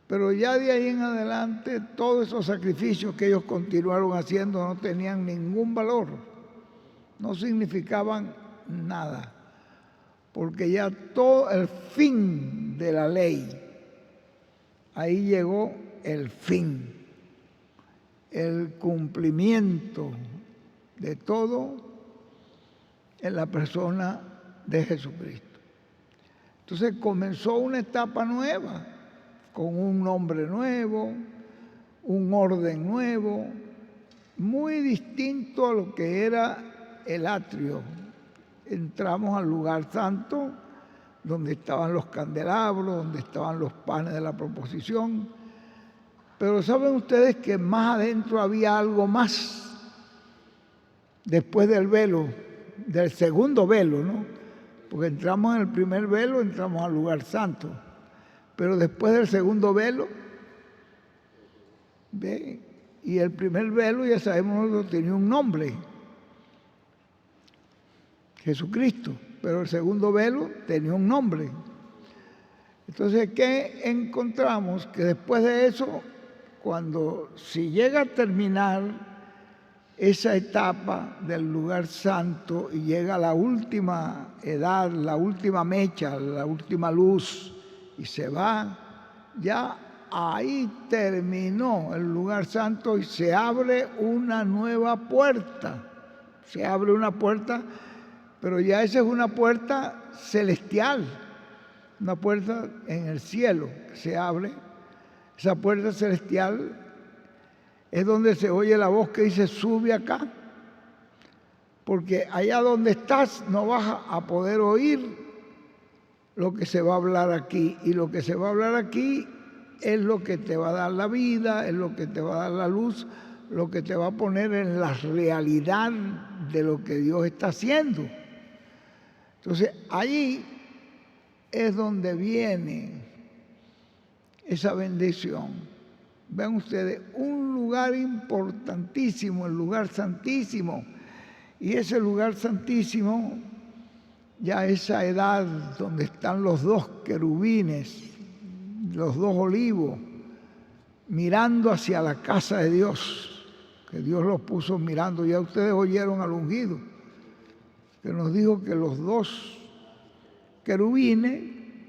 Pero ya de ahí en adelante, todos esos sacrificios que ellos continuaron haciendo no tenían ningún valor, no significaban nada, porque ya todo el fin de la ley, ahí llegó el fin, el cumplimiento de todo en la persona de Jesucristo. Entonces comenzó una etapa nueva, con un nombre nuevo, un orden nuevo, muy distinto a lo que era el atrio. Entramos al lugar santo, donde estaban los candelabros, donde estaban los panes de la proposición. Pero ¿saben ustedes que más adentro había algo más? Después del velo, del segundo velo, ¿no? Porque entramos en el primer velo, entramos al lugar santo. Pero después del segundo velo, ¿ve? Y el primer velo, ya sabemos, tenía un nombre, Jesucristo, pero el segundo velo tenía un nombre. Entonces, ¿qué encontramos? Que después de eso, si llega a terminar esa etapa del lugar santo y llega la última edad, la última mecha, la última luz, y se va, ya ahí terminó el lugar santo y se abre una nueva puerta. Se abre una puerta, pero ya esa es una puerta celestial, una puerta en el cielo que se abre. Esa puerta celestial es donde se oye la voz que dice: sube acá, porque allá donde estás no vas a poder oír lo que se va a hablar aquí, y lo que se va a hablar aquí es lo que te va a dar la vida, es lo que te va a dar la luz, lo que te va a poner en la realidad de lo que Dios está haciendo. Entonces, ahí es donde viene esa bendición. Vean ustedes, un lugar importantísimo, el lugar santísimo, y ese lugar santísimo, ya esa edad donde están los dos querubines, los dos olivos, mirando hacia la casa de Dios, que Dios los puso mirando. Ya ustedes oyeron al ungido, que nos dijo que los dos querubines,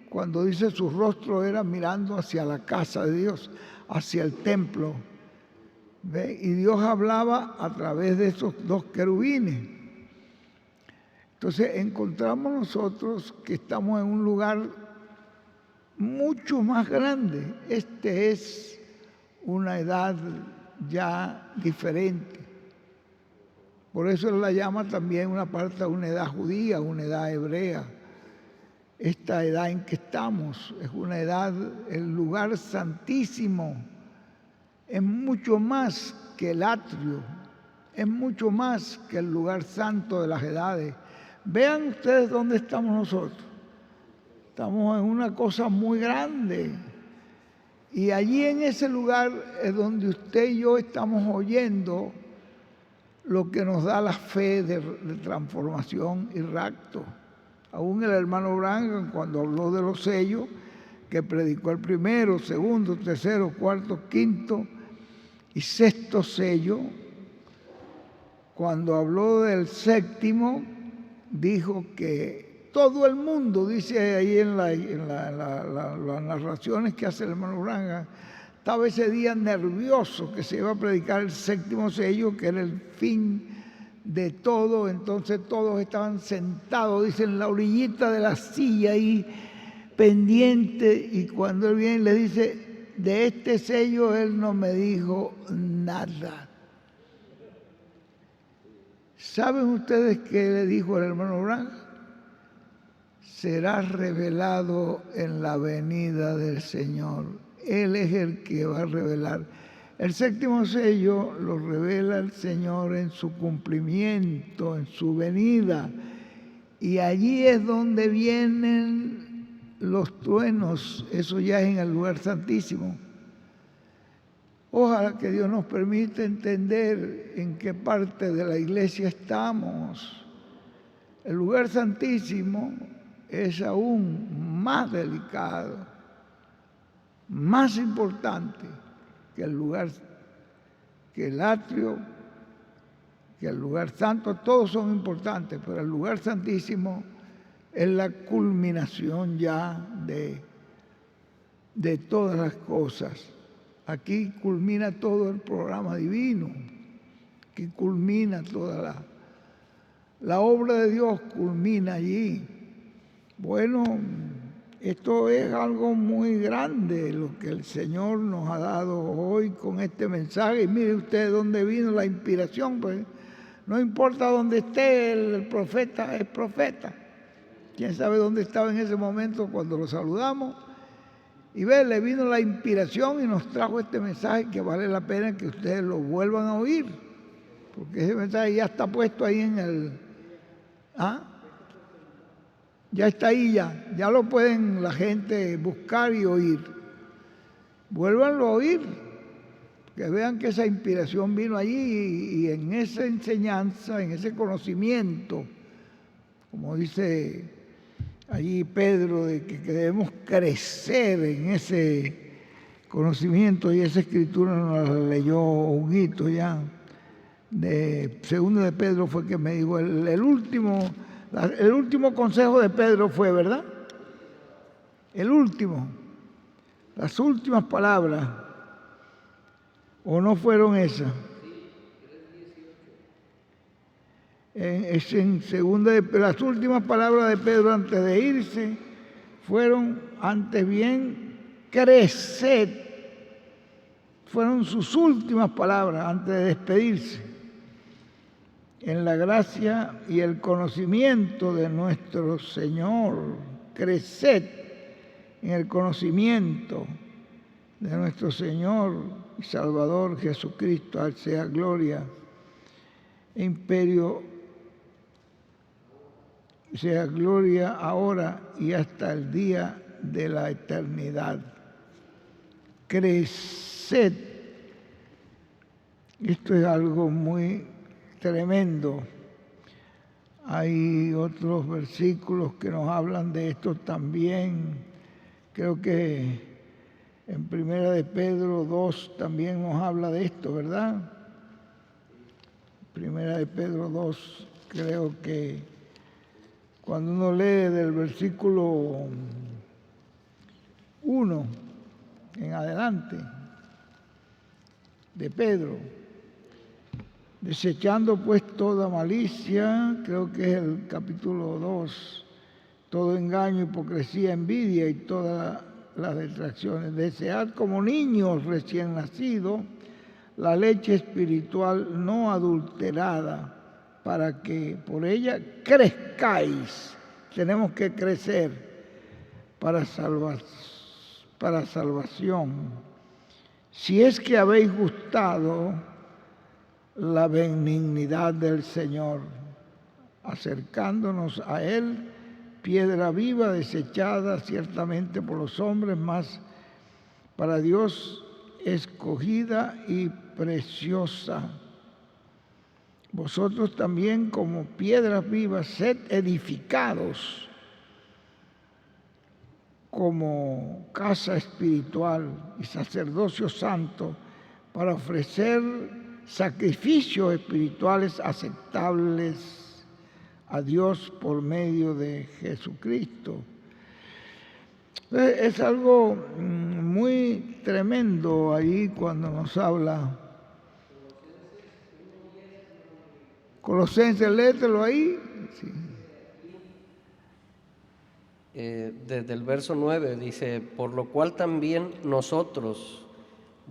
cuando dice su rostro, era mirando hacia la casa de Dios, hacia el templo. ¿Ve? Y Dios hablaba a través de esos dos querubines. Entonces encontramos nosotros que estamos en un lugar mucho más grande. Este es una edad ya diferente. Por eso él la llama también una parte, una edad judía, una edad hebrea. Esta edad en que estamos es una edad, el lugar santísimo es mucho más que el atrio, es mucho más que el lugar santo de las edades. Vean ustedes dónde estamos nosotros. Estamos en una cosa muy grande. Y allí en ese lugar es donde usted y yo estamos oyendo lo que nos da la fe de transformación y rapto. Aún el hermano Branham, cuando habló de los sellos, que predicó el primero, segundo, tercero, cuarto, quinto y sexto sello, cuando habló del séptimo, dijo que todo el mundo, dice ahí en las narraciones que hace el hermano Branham, estaba ese día nervioso que se iba a predicar el séptimo sello, que era el fin de todo. Entonces todos estaban sentados, dice, en la orillita de la silla ahí, pendiente, y cuando él viene le dice: de este sello él no me dijo nada. ¿Saben ustedes qué le dijo el hermano Branham? Será revelado en la venida del Señor. Él es el que va a revelar. El séptimo sello lo revela el Señor en su cumplimiento, en su venida. Y allí es donde vienen los truenos. Eso ya es en el lugar santísimo. Ojalá que Dios nos permita entender en qué parte de la iglesia estamos. El lugar santísimo es aún más delicado, más importante que el lugar, que el atrio, que el lugar santo, todos son importantes, pero el lugar santísimo es la culminación ya de todas las cosas. Aquí culmina todo el programa divino, aquí culmina toda la obra de Dios, culmina allí. Bueno, esto es algo muy grande lo que el Señor nos ha dado hoy con este mensaje. Y mire usted dónde vino la inspiración, pues no importa dónde esté el profeta, es profeta. Quién sabe dónde estaba en ese momento cuando lo saludamos. Y ve, le vino la inspiración y nos trajo este mensaje que vale la pena que ustedes lo vuelvan a oír. Porque ese mensaje ya está puesto ahí en el... Ya está ahí, ya lo pueden la gente buscar y oír. Vuélvanlo a oír, que vean que esa inspiración vino allí y en esa enseñanza, en ese conocimiento, como dice allí Pedro, de que debemos crecer en ese conocimiento, y esa escritura nos la leyó Huguito ya, de segundo de Pedro fue que me dijo, el último consejo de Pedro fue, ¿verdad? El último, las últimas palabras, ¿o no fueron esas? En segunda las últimas palabras de Pedro antes de irse fueron, antes bien, creced. Fueron sus últimas palabras antes de despedirse, en la gracia y el conocimiento de nuestro Señor. Creced en el conocimiento de nuestro Señor y Salvador Jesucristo. A Él sea gloria e imperio, sea gloria ahora y hasta el día de la eternidad. Creced. Esto es algo muy tremendo. Hay otros versículos que nos hablan de esto también. Creo que en Primera de Pedro 2 también nos habla de esto, ¿verdad? Primera de Pedro 2, creo que cuando uno lee del versículo 1 en adelante de Pedro, desechando pues toda malicia, creo que es el capítulo 2, todo engaño, hipocresía, envidia y todas las detracciones. Desead como niños recién nacidos la leche espiritual no adulterada, para que por ella crezcáis. Tenemos que crecer para salvación. Si es que habéis gustado la benignidad del Señor, acercándonos a Él, piedra viva desechada ciertamente por los hombres, mas para Dios escogida y preciosa. Vosotros también como piedras vivas sed edificados como casa espiritual y sacerdocio santo para ofrecer sacrificios espirituales aceptables a Dios por medio de Jesucristo. Es algo muy tremendo ahí cuando nos habla. Colosenses, léetelo ahí. Sí. Desde el verso 9 dice, por lo cual también nosotros,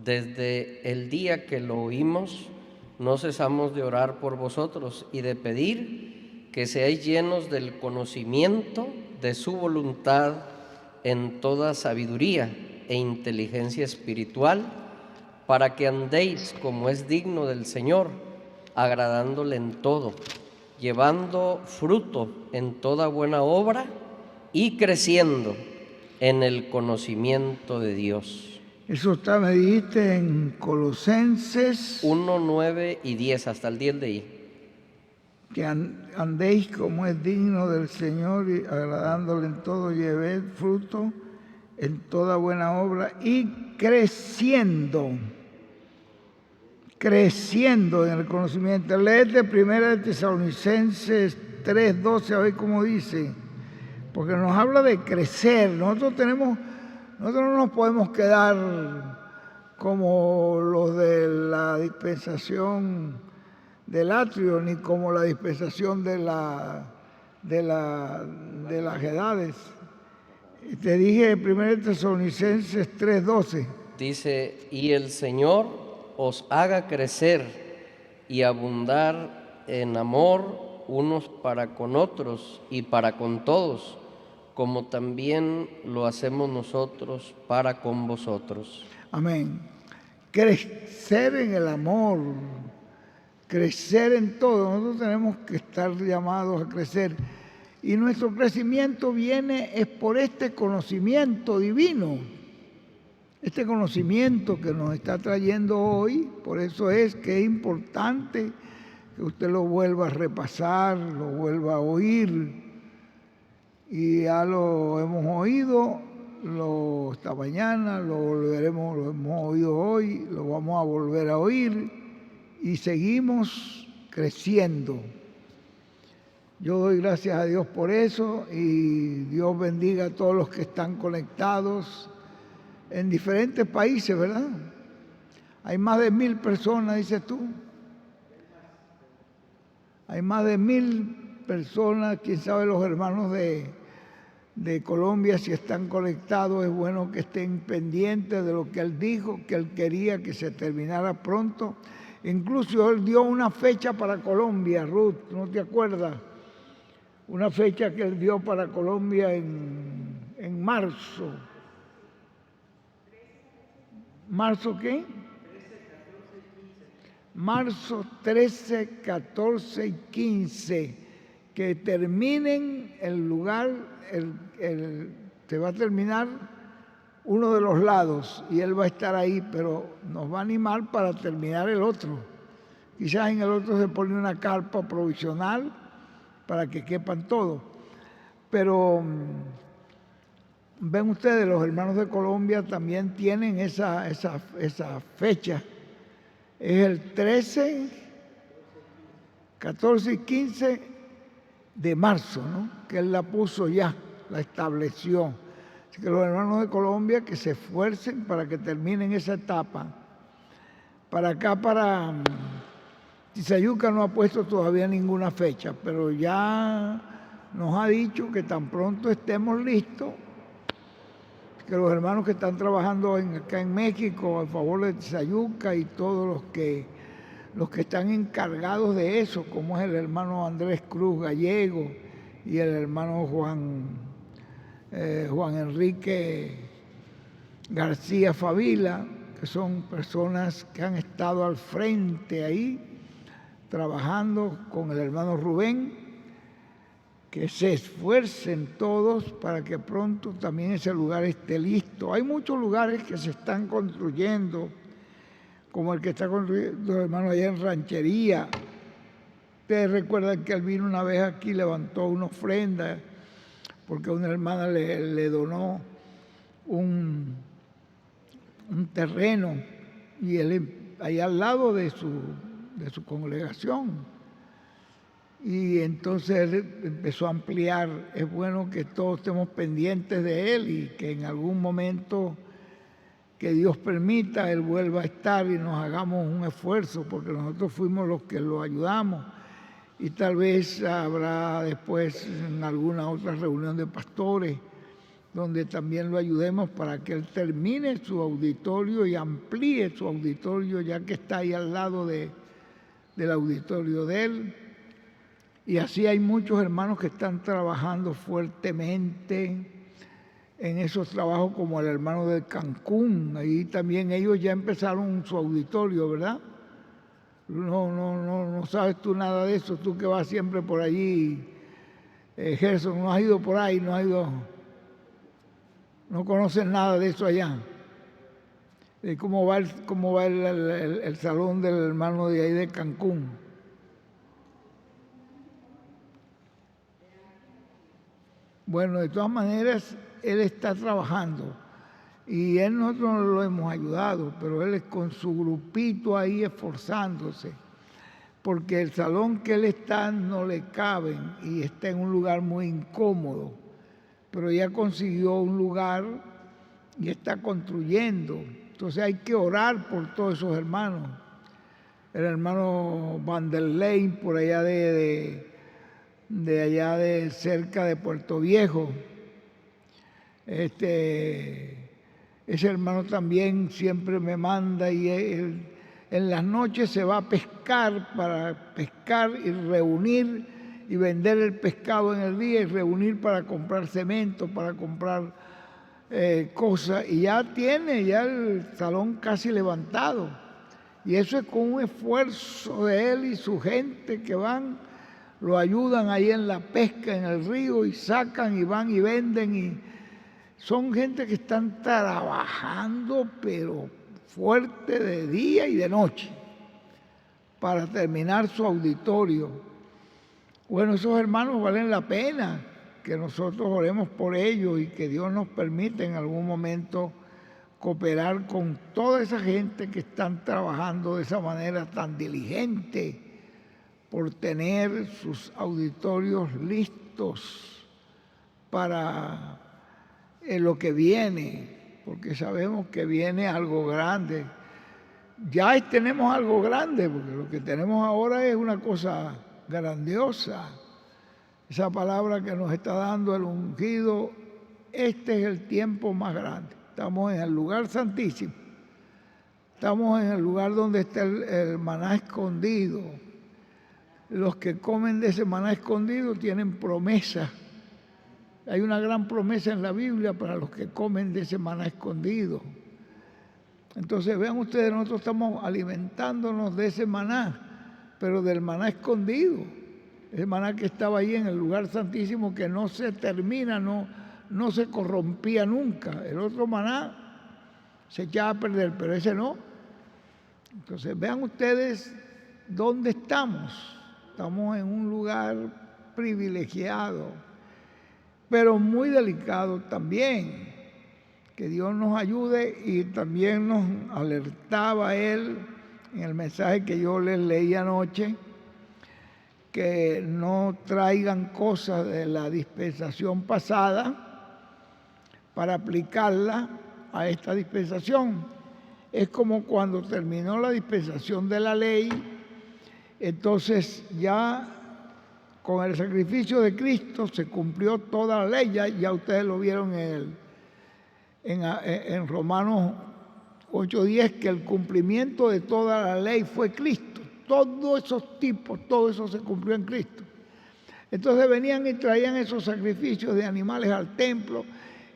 desde el día que lo oímos, no cesamos de orar por vosotros y de pedir que seáis llenos del conocimiento de su voluntad en toda sabiduría e inteligencia espiritual, para que andéis como es digno del Señor, agradándole en todo, llevando fruto en toda buena obra y creciendo en el conocimiento de Dios. Eso está, me dijiste, en Colosenses 1, 9 y 10, hasta el 10 de ahí. Que andéis como es digno del Señor y agradándole en todo, llevéis fruto en toda buena obra y creciendo en el conocimiento. Léete 1 Tesalonicenses 3:12, a ver cómo dice, porque nos habla de crecer. Nosotros no nos podemos quedar como los de la dispensación del atrio, ni como la dispensación de las edades. Te dije 1 Tesalonicenses 3:12. Dice, y el Señor os haga crecer y abundar en amor unos para con otros y para con todos, como también lo hacemos nosotros para con vosotros. Amén. Crecer en el amor, crecer en todo. Nosotros tenemos que estar llamados a crecer. Y nuestro crecimiento viene es por este conocimiento divino. Este conocimiento que nos está trayendo hoy, por eso es que es importante que usted lo vuelva a repasar, lo vuelva a oír. Y ya lo hemos oído esta mañana, lo hemos oído hoy, lo vamos a volver a oír y seguimos creciendo. Yo doy gracias a Dios por eso y Dios bendiga a todos los que están conectados en diferentes países, ¿verdad? Hay más de 1000 personas, dices tú. Hay más de 1000 personas, quién sabe los hermanos de Colombia si están conectados, es bueno que estén pendientes de lo que él dijo, que él quería que se terminara pronto. Incluso él dio una fecha para Colombia, Ruth, ¿no te acuerdas? Una fecha que él dio para Colombia en marzo. ¿Marzo qué? Marzo 13, 14 y 15, que terminen el lugar, se va a terminar uno de los lados y él va a estar ahí, pero nos va a animar para terminar el otro. Quizás en el otro se pone una carpa provisional para que quepan todos. Pero ven ustedes, los hermanos de Colombia también tienen esa fecha. Es el 13, 14 y 15 de marzo, ¿no? Que él la puso ya, la estableció. Así que los hermanos de Colombia que se esfuercen para que terminen esa etapa. Para acá, para Tizayuca no ha puesto todavía ninguna fecha, pero ya nos ha dicho que tan pronto estemos listos, que los hermanos que están trabajando acá en México a favor de Tizayuca y todos los que están encargados de eso, como es el hermano Andrés Cruz Gallego y el hermano Juan Enrique García Favila, que son personas que han estado al frente ahí, trabajando con el hermano Rubén, que se esfuercen todos para que pronto también ese lugar esté listo. Hay muchos lugares que se están construyendo, como el que está construyendo los hermanos allá en Ranchería. Ustedes recuerdan que él vino una vez aquí, levantó una ofrenda, porque una hermana le donó un terreno, y él allá al lado de su congregación. Y entonces él empezó a ampliar. Es bueno que todos estemos pendientes de él y que en algún momento que Dios permita, él vuelva a estar y nos hagamos un esfuerzo, porque nosotros fuimos los que lo ayudamos. Y tal vez habrá después en alguna otra reunión de pastores donde también lo ayudemos para que él termine su auditorio y amplíe su auditorio, ya que está ahí al lado del auditorio de él. Y así hay muchos hermanos que están trabajando fuertemente en esos trabajos, como el hermano de Cancún. Ahí también ellos ya empezaron su auditorio, ¿verdad? No sabes tú nada de eso, tú que vas siempre por allí. Gerson, no has ido por ahí, no conoces nada de eso allá. ¿Cómo va el salón del hermano de ahí de Cancún? Bueno, de todas maneras, él está trabajando. Y él, nosotros no lo hemos ayudado, pero él es con su grupito ahí esforzándose, porque el salón que él está no le caben y está en un lugar muy incómodo, pero ya consiguió un lugar y está construyendo. Entonces hay que orar por todos esos hermanos. El hermano Van der Leyen, por allá de allá de cerca de Puerto Viejo. Ese hermano también siempre me manda y él, en las noches se va a pescar para pescar y reunir y vender el pescado en el día y reunir para comprar cemento, para comprar cosas, y ya tiene el salón casi levantado. Y eso es con un esfuerzo de él y su gente que van, lo ayudan ahí en la pesca en el río y sacan y van y venden, y son gente que están trabajando pero fuerte de día y de noche para terminar su auditorio. Bueno, esos hermanos valen la pena que nosotros oremos por ellos y que Dios nos permita en algún momento cooperar con toda esa gente que están trabajando de esa manera tan diligente por tener sus auditorios listos para lo que viene, porque sabemos que viene algo grande. Ya tenemos algo grande, porque lo que tenemos ahora es una cosa grandiosa. Esa palabra que nos está dando el ungido, este es el tiempo más grande. Estamos en el lugar santísimo. Estamos en el lugar donde está el maná escondido. Los que comen de ese maná escondido tienen promesa. Hay una gran promesa en la Biblia para los que comen de ese maná escondido. Entonces vean ustedes, nosotros estamos alimentándonos de ese maná, pero del maná escondido. Ese maná que estaba ahí en el lugar santísimo, que no se termina, no se corrompía nunca. El otro maná se echaba a perder, pero ese no. Entonces vean ustedes dónde estamos. Estamos en un lugar privilegiado, pero muy delicado también. Que Dios nos ayude, y también nos alertaba Él en el mensaje que yo les leí anoche, que no traigan cosas de la dispensación pasada para aplicarla a esta dispensación. Es como cuando terminó la dispensación de la ley, entonces ya con el sacrificio de Cristo se cumplió toda la ley, ya ustedes lo vieron en Romanos 8:10, que el cumplimiento de toda la ley fue Cristo. Todos esos tipos, todo eso se cumplió en Cristo. Entonces venían y traían esos sacrificios de animales al templo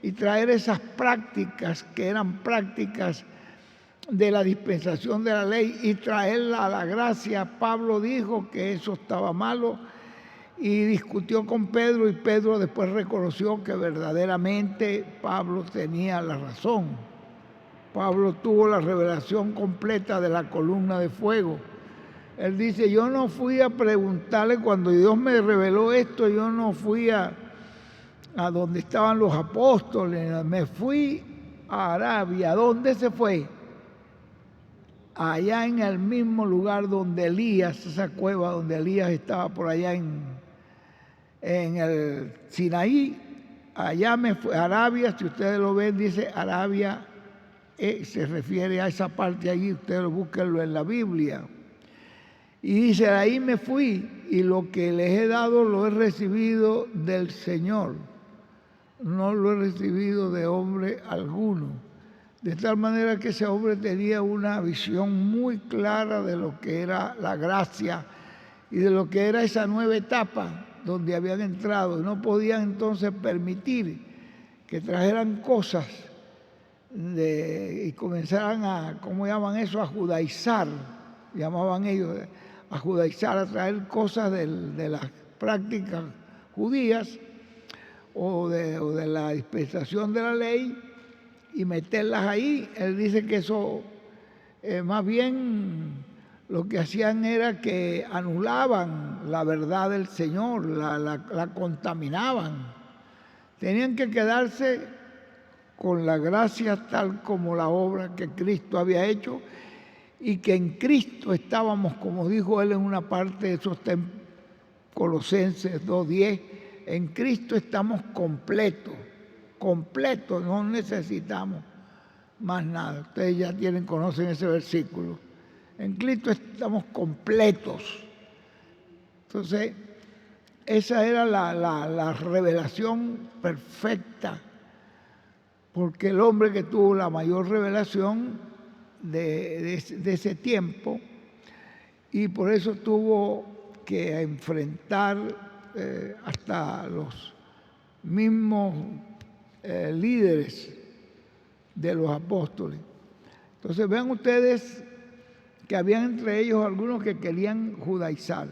y traer esas prácticas que eran prácticas de la dispensación de la ley y traerla a la gracia. Pablo dijo que eso estaba malo y discutió con Pedro, y Pedro después reconoció que verdaderamente Pablo tenía la razón. Pablo tuvo la revelación completa de la columna de fuego. Él dice: yo no fui a preguntarle cuando Dios me reveló esto, yo no fui a donde estaban los apóstoles, me fui a Arabia. ¿Dónde se fue? Allá en el mismo lugar donde Elías, esa cueva donde Elías estaba por allá en el Sinaí. Allá me fui a Arabia. Si ustedes lo ven, dice Arabia, se refiere a esa parte allí, ustedes búsquenlo en la Biblia. Y dice: ahí me fui, y lo que les he dado lo he recibido del Señor, no lo he recibido de hombre alguno. De tal manera que ese hombre tenía una visión muy clara de lo que era la gracia y de lo que era esa nueva etapa donde habían entrado. No podían entonces permitir que trajeran cosas y comenzaran a, ¿cómo llaman eso?, a judaizar, llamaban ellos, a judaizar, a traer cosas de las prácticas judías o de la dispensación de la ley y meterlas ahí. Él dice que eso más bien lo que hacían era que anulaban la verdad del Señor, la contaminaban. Tenían que quedarse con la gracia tal como la obra que Cristo había hecho, y que en Cristo estábamos, como dijo él en una parte, eso está en Colosenses 2:10, en Cristo estamos completos, no necesitamos más nada. Ustedes ya conocen ese versículo. En Cristo estamos completos. Entonces, esa era la revelación perfecta, porque el hombre que tuvo la mayor revelación de ese tiempo, y por eso tuvo que enfrentar hasta los mismos líderes de los apóstoles. Entonces vean ustedes que habían entre ellos algunos que querían judaizar.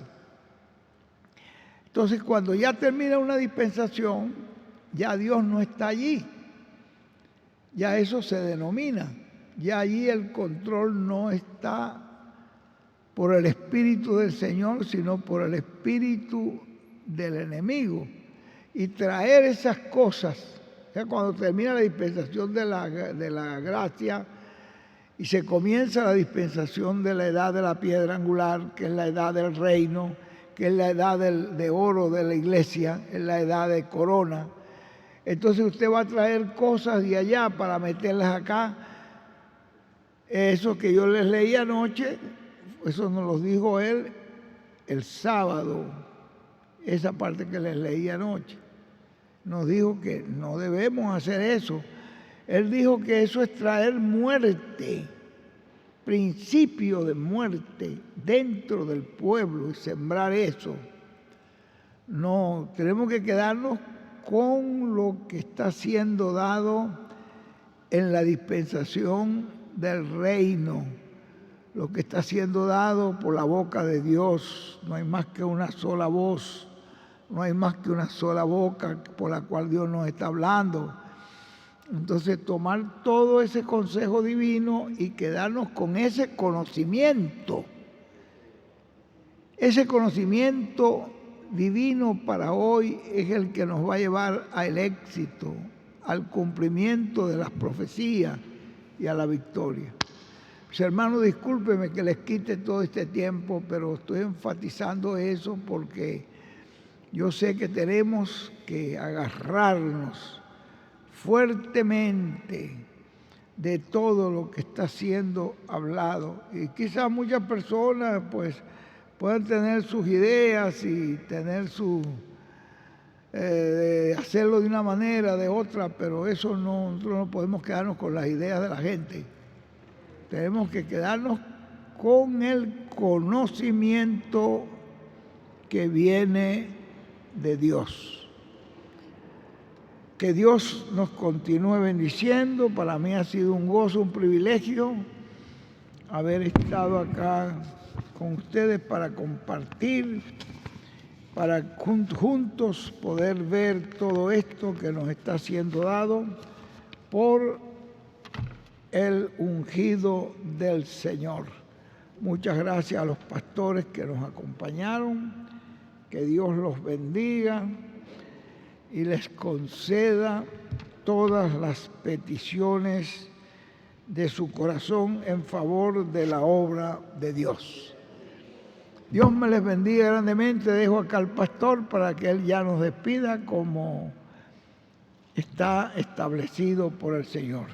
Entonces cuando ya termina una dispensación, ya Dios no está allí, ya eso se denomina, ya allí el control no está por el Espíritu del Señor, sino por el Espíritu del enemigo. Y traer esas cosas, o sea, cuando termina la dispensación de la gracia y se comienza la dispensación de la edad de la piedra angular, que es la edad del reino, que es la edad de oro de la iglesia, es la edad de corona. Entonces usted va a traer cosas de allá para meterlas acá. Eso que yo les leí anoche, eso nos lo dijo él el sábado, esa parte que les leí anoche. Nos dijo que no debemos hacer eso. Él dijo que eso es traer muerte, principio de muerte dentro del pueblo y sembrar eso. No, tenemos que quedarnos con lo que está siendo dado en la dispensación del reino, lo que está siendo dado por la boca de Dios. No hay más que una sola voz, no hay más que una sola boca por la cual Dios nos está hablando. Entonces tomar todo ese consejo divino y quedarnos con ese conocimiento. Ese conocimiento divino para hoy es el que nos va a llevar al éxito, al cumplimiento de las profecías y a la victoria. Pues, hermano, discúlpeme que les quite todo este tiempo, pero estoy enfatizando eso porque yo sé que tenemos que agarrarnos fuertemente de todo lo que está siendo hablado. Y quizás muchas personas pues puedan tener sus ideas y tener hacerlo de una manera, de otra, pero eso no, nosotros no podemos quedarnos con las ideas de la gente. Tenemos que quedarnos con el conocimiento que viene de Dios. Que Dios nos continúe bendiciendo. Para mí ha sido un gozo, un privilegio haber estado acá con ustedes para compartir, para juntos poder ver todo esto que nos está siendo dado por el ungido del Señor. Muchas gracias a los pastores que nos acompañaron. Que Dios los bendiga y les conceda todas las peticiones de su corazón en favor de la obra de Dios. Dios me les bendiga grandemente. Dejo acá al pastor para que él ya nos despida como está establecido por el Señor.